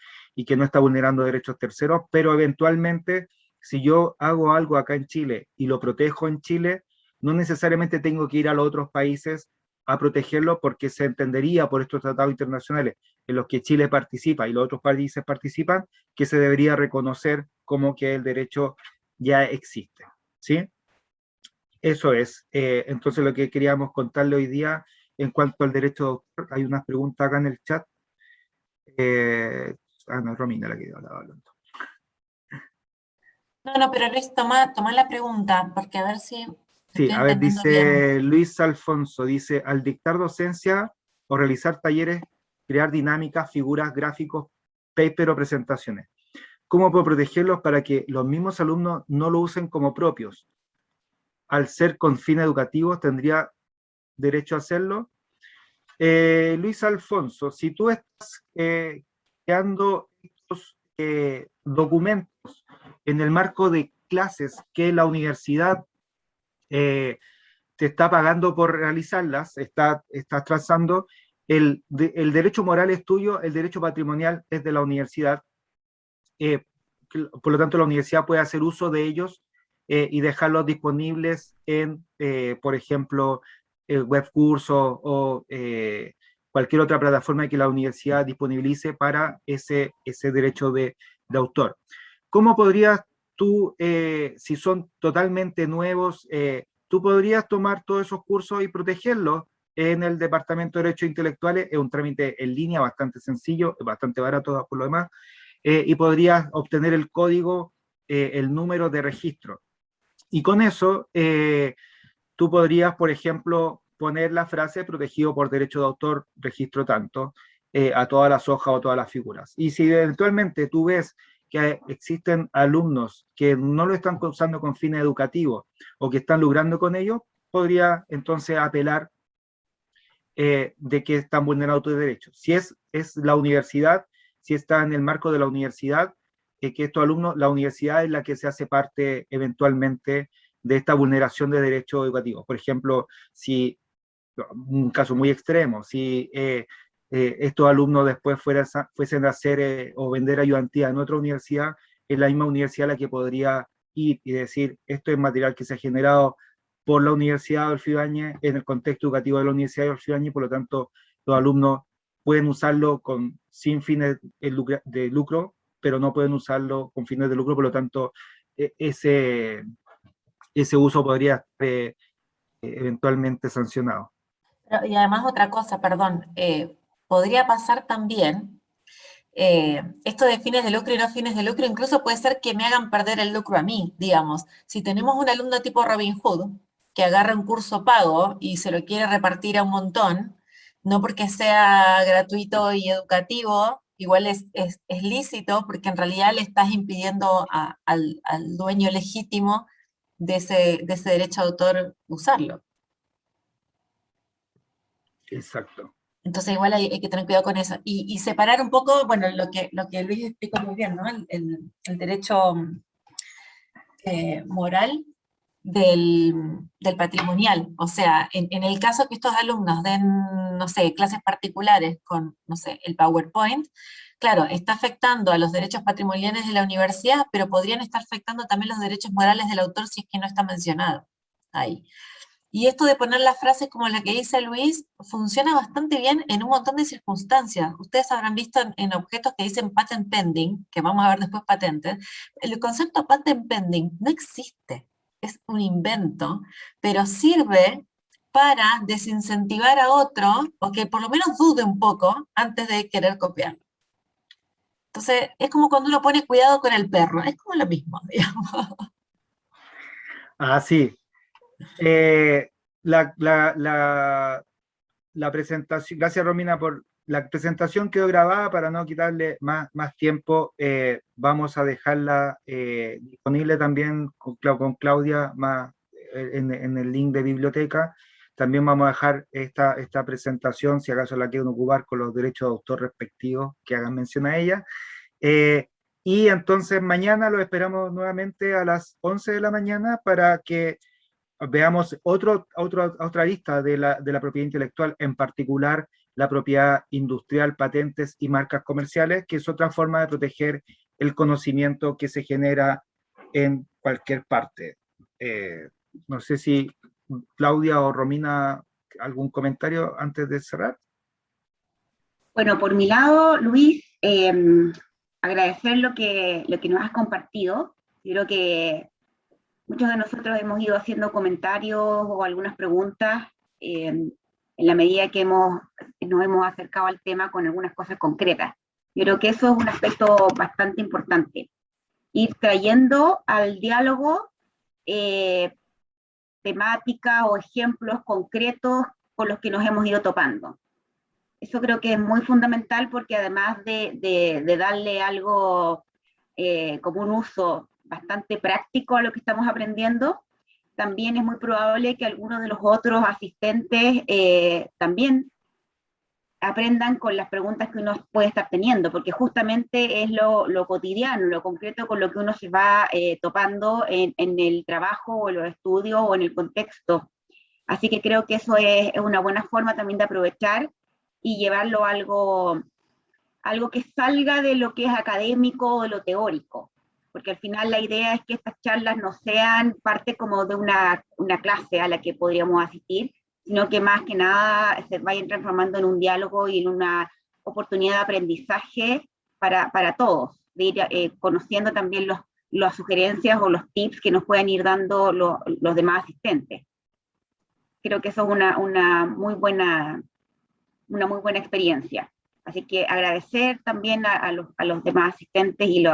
no está vulnerando derechos terceros, pero eventualmente, si yo hago algo acá en Chile y lo protejo en Chile, no necesariamente tengo que ir a los otros países a protegerlo porque se entendería por estos tratados internacionales en los que Chile participa y los otros países participan, que se debería reconocer como que el derecho ya existe, ¿sí? Eso es. Entonces lo que queríamos contarle hoy día en cuanto al derecho de autor, hay unas preguntas acá en el chat. No, Romina la que estaba hablando. No, pero Luis, toma la pregunta, porque a ver si Sí, a ver, dice bien. Luis Alfonso, dice, al dictar docencia o realizar talleres, crear dinámicas, figuras, gráficos, paper o presentaciones. ¿Cómo puedo protegerlos para que los mismos alumnos no lo usen como propios? Al ser con fines educativos, ¿tendría derecho a hacerlo? Luis Alfonso, si tú estás creando estos documentos en el marco de clases que la universidad te está pagando por realizarlas, estás trazando, el derecho moral es tuyo, el derecho patrimonial es de la universidad, por lo tanto la universidad puede hacer uso de ellos y dejarlos disponibles en, por ejemplo, webcursos o cualquier otra plataforma que la universidad disponibilice para ese derecho de autor. ¿cómo podrías tú, si son totalmente nuevos, tú podrías tomar todos esos cursos y protegerlos en el Departamento de Derechos Intelectuales? Es un trámite en línea bastante sencillo, bastante barato por lo demás, y podrías obtener el código, el número de registro. Y con eso, tú podrías, por ejemplo, poner la frase protegido por derecho de autor, registro tanto, a todas las hojas o todas las figuras. Y si eventualmente tú ves que existen alumnos que no lo están usando con fines educativos o que están lucrando con ello, podría entonces apelar de que están vulnerando tus derechos. Si es la universidad, si está en el marco de la universidad, que estos alumnos, la universidad es la que se hace parte eventualmente de esta vulneración de derechos educativos. Por ejemplo, si, un caso muy extremo, si estos alumnos después fuesen a hacer o vender ayudantía en otra universidad, es la misma universidad la que podría ir y decir, esto es material que se ha generado por la Universidad Adolfo Ibáñez, en el contexto educativo de la Universidad Adolfo Ibáñez, por lo tanto, los alumnos pueden usarlo sin fines de lucro, pero no pueden usarlo con fines de lucro, por lo tanto, ese uso podría ser eventualmente sancionado. Y además otra cosa, perdón, podría pasar también, esto de fines de lucro y no fines de lucro, incluso puede ser que me hagan perder el lucro a mí, digamos. Si tenemos un alumno tipo Robin Hood, que agarra un curso pago y se lo quiere repartir a un montón, no porque sea gratuito y educativo, igual es lícito, porque en realidad le estás impidiendo al dueño legítimo de ese derecho de autor usarlo. Exacto. Entonces igual hay que tener cuidado con eso. Y separar un poco, bueno, lo que Luis explicó muy bien, ¿no? El derecho moral del patrimonial. O sea, en el caso que estos alumnos den, no sé, clases particulares con, no sé, el PowerPoint, claro, está afectando a los derechos patrimoniales de la universidad, pero podrían estar afectando también los derechos morales del autor si es que no está mencionado ahí. Y esto de poner las frases como la que dice Luis, funciona bastante bien en un montón de circunstancias. Ustedes habrán visto en objetos que dicen patent pending, que vamos a ver después patentes, el concepto patent pending no existe, es un invento, pero sirve para desincentivar a otro, o que por lo menos dude un poco antes de querer copiarlo. Entonces, es como cuando uno pone cuidado con el perro, es como lo mismo, digamos. Ah, sí. Eh, la, la, la, la presentación, gracias Romina por la presentación, quedó grabada para no quitarle más tiempo. Vamos a dejarla disponible también con Claudia en el link de biblioteca. También vamos a dejar esta presentación, si acaso la quieren ocupar, con los derechos de autor respectivos que hagan mención a ella. Y entonces mañana lo esperamos nuevamente a las 11 de la mañana para que veamos otra lista de la propiedad intelectual, en particular la propiedad industrial, patentes y marcas comerciales, que es otra forma de proteger el conocimiento que se genera en cualquier parte. No sé si Claudia o Romina, algún comentario antes de cerrar. Bueno, por mi lado, Luis, agradecer lo que nos has compartido. Yo creo que muchos de nosotros hemos ido haciendo comentarios o algunas preguntas en la medida que nos hemos acercado al tema con algunas cosas concretas. Yo creo que eso es un aspecto bastante importante. Ir trayendo al diálogo temáticas o ejemplos concretos con los que nos hemos ido topando. Eso creo que es muy fundamental porque además de darle algo como un uso bastante práctico a lo que estamos aprendiendo, también es muy probable que algunos de los otros asistentes también aprendan con las preguntas que uno puede estar teniendo, porque justamente es lo cotidiano, lo concreto con lo que uno se va topando en el trabajo o en los estudios o en el contexto. Así que creo que eso es una buena forma también de aprovechar y llevarlo a algo que salga de lo que es académico o de lo teórico, porque al final la idea es que estas charlas no sean parte como de una clase a la que podríamos asistir, sino que más que nada se vayan transformando en un diálogo y en una oportunidad de aprendizaje para todos, de ir conociendo también las sugerencias o los tips que nos puedan ir dando los demás asistentes. Creo que eso es una muy buena experiencia. Así que agradecer también a los demás asistentes y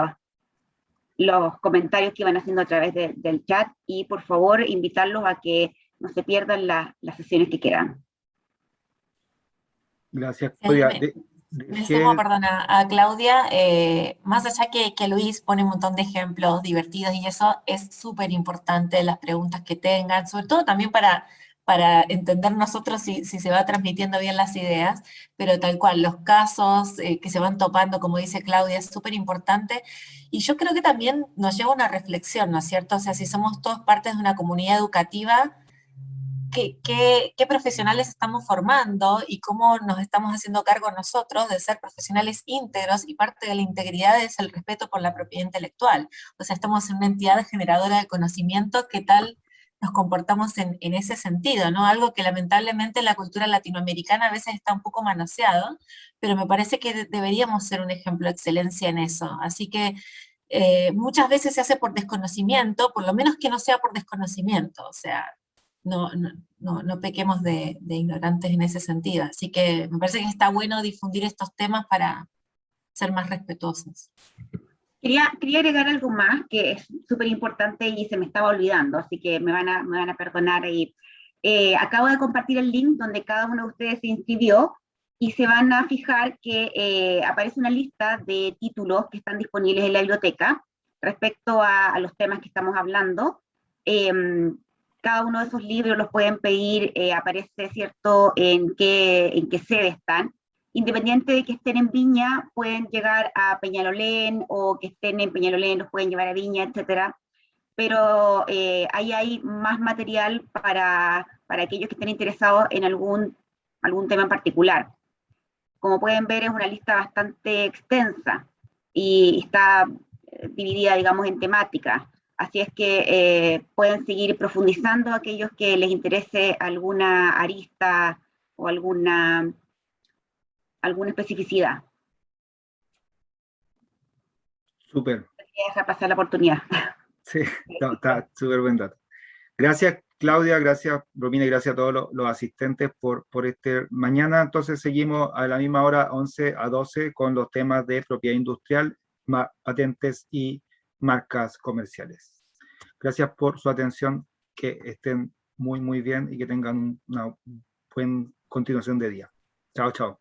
los comentarios que van haciendo a través del chat, y por favor invitarlos a que no se pierdan las sesiones que quedan. Gracias, Sí, Claudia. me sumo, perdona, a Claudia, más allá que Luis pone un montón de ejemplos divertidos y eso es súper importante, las preguntas que tengan, sobre todo también para entender nosotros si se va transmitiendo bien las ideas, pero tal cual, los casos que se van topando, como dice Claudia, es súper importante. Y yo creo que también nos lleva a una reflexión, ¿no es cierto? O sea, si somos todos partes de una comunidad educativa, qué profesionales estamos formando y cómo nos estamos haciendo cargo nosotros de ser profesionales íntegros, y parte de la integridad es el respeto por la propiedad intelectual. O sea, estamos en una entidad generadora de conocimiento, ¿qué tal nos comportamos en ese sentido, ¿no? Algo que lamentablemente en la cultura latinoamericana a veces está un poco manoseado, pero me parece que deberíamos ser un ejemplo de excelencia en eso. Así que muchas veces se hace por desconocimiento, por lo menos que no sea por desconocimiento, o sea, no pequemos de ignorantes en ese sentido. Así que me parece que está bueno difundir estos temas para ser más respetuosos. Quería agregar algo más que es súper importante y se me estaba olvidando, así que me van a perdonar ahí. Acabo de compartir el link donde cada uno de ustedes se inscribió, y se van a fijar que aparece una lista de títulos que están disponibles en la biblioteca respecto a los temas que estamos hablando. Cada uno de esos libros los pueden pedir, aparece, ¿cierto?, en qué sede están. Independiente de que estén en Viña, pueden llegar a Peñalolén, o que estén en Peñalolén, los pueden llevar a Viña, etcétera. Pero ahí hay más material para aquellos que estén interesados en algún tema en particular. Como pueden ver, es una lista bastante extensa y está dividida, digamos, en temáticas. Así es que pueden seguir profundizando aquellos que les interese alguna arista o alguna especificidad. Súper. Quería dejar pasar la oportunidad. Sí, está súper buen dato. Gracias, Claudia, gracias, Romina, y gracias a todos los asistentes por este. Mañana entonces seguimos a la misma hora, 11 a 12, con los temas de propiedad industrial, patentes y marcas comerciales. Gracias por su atención, que estén muy, muy bien y que tengan una buena continuación de día. Chao, chao.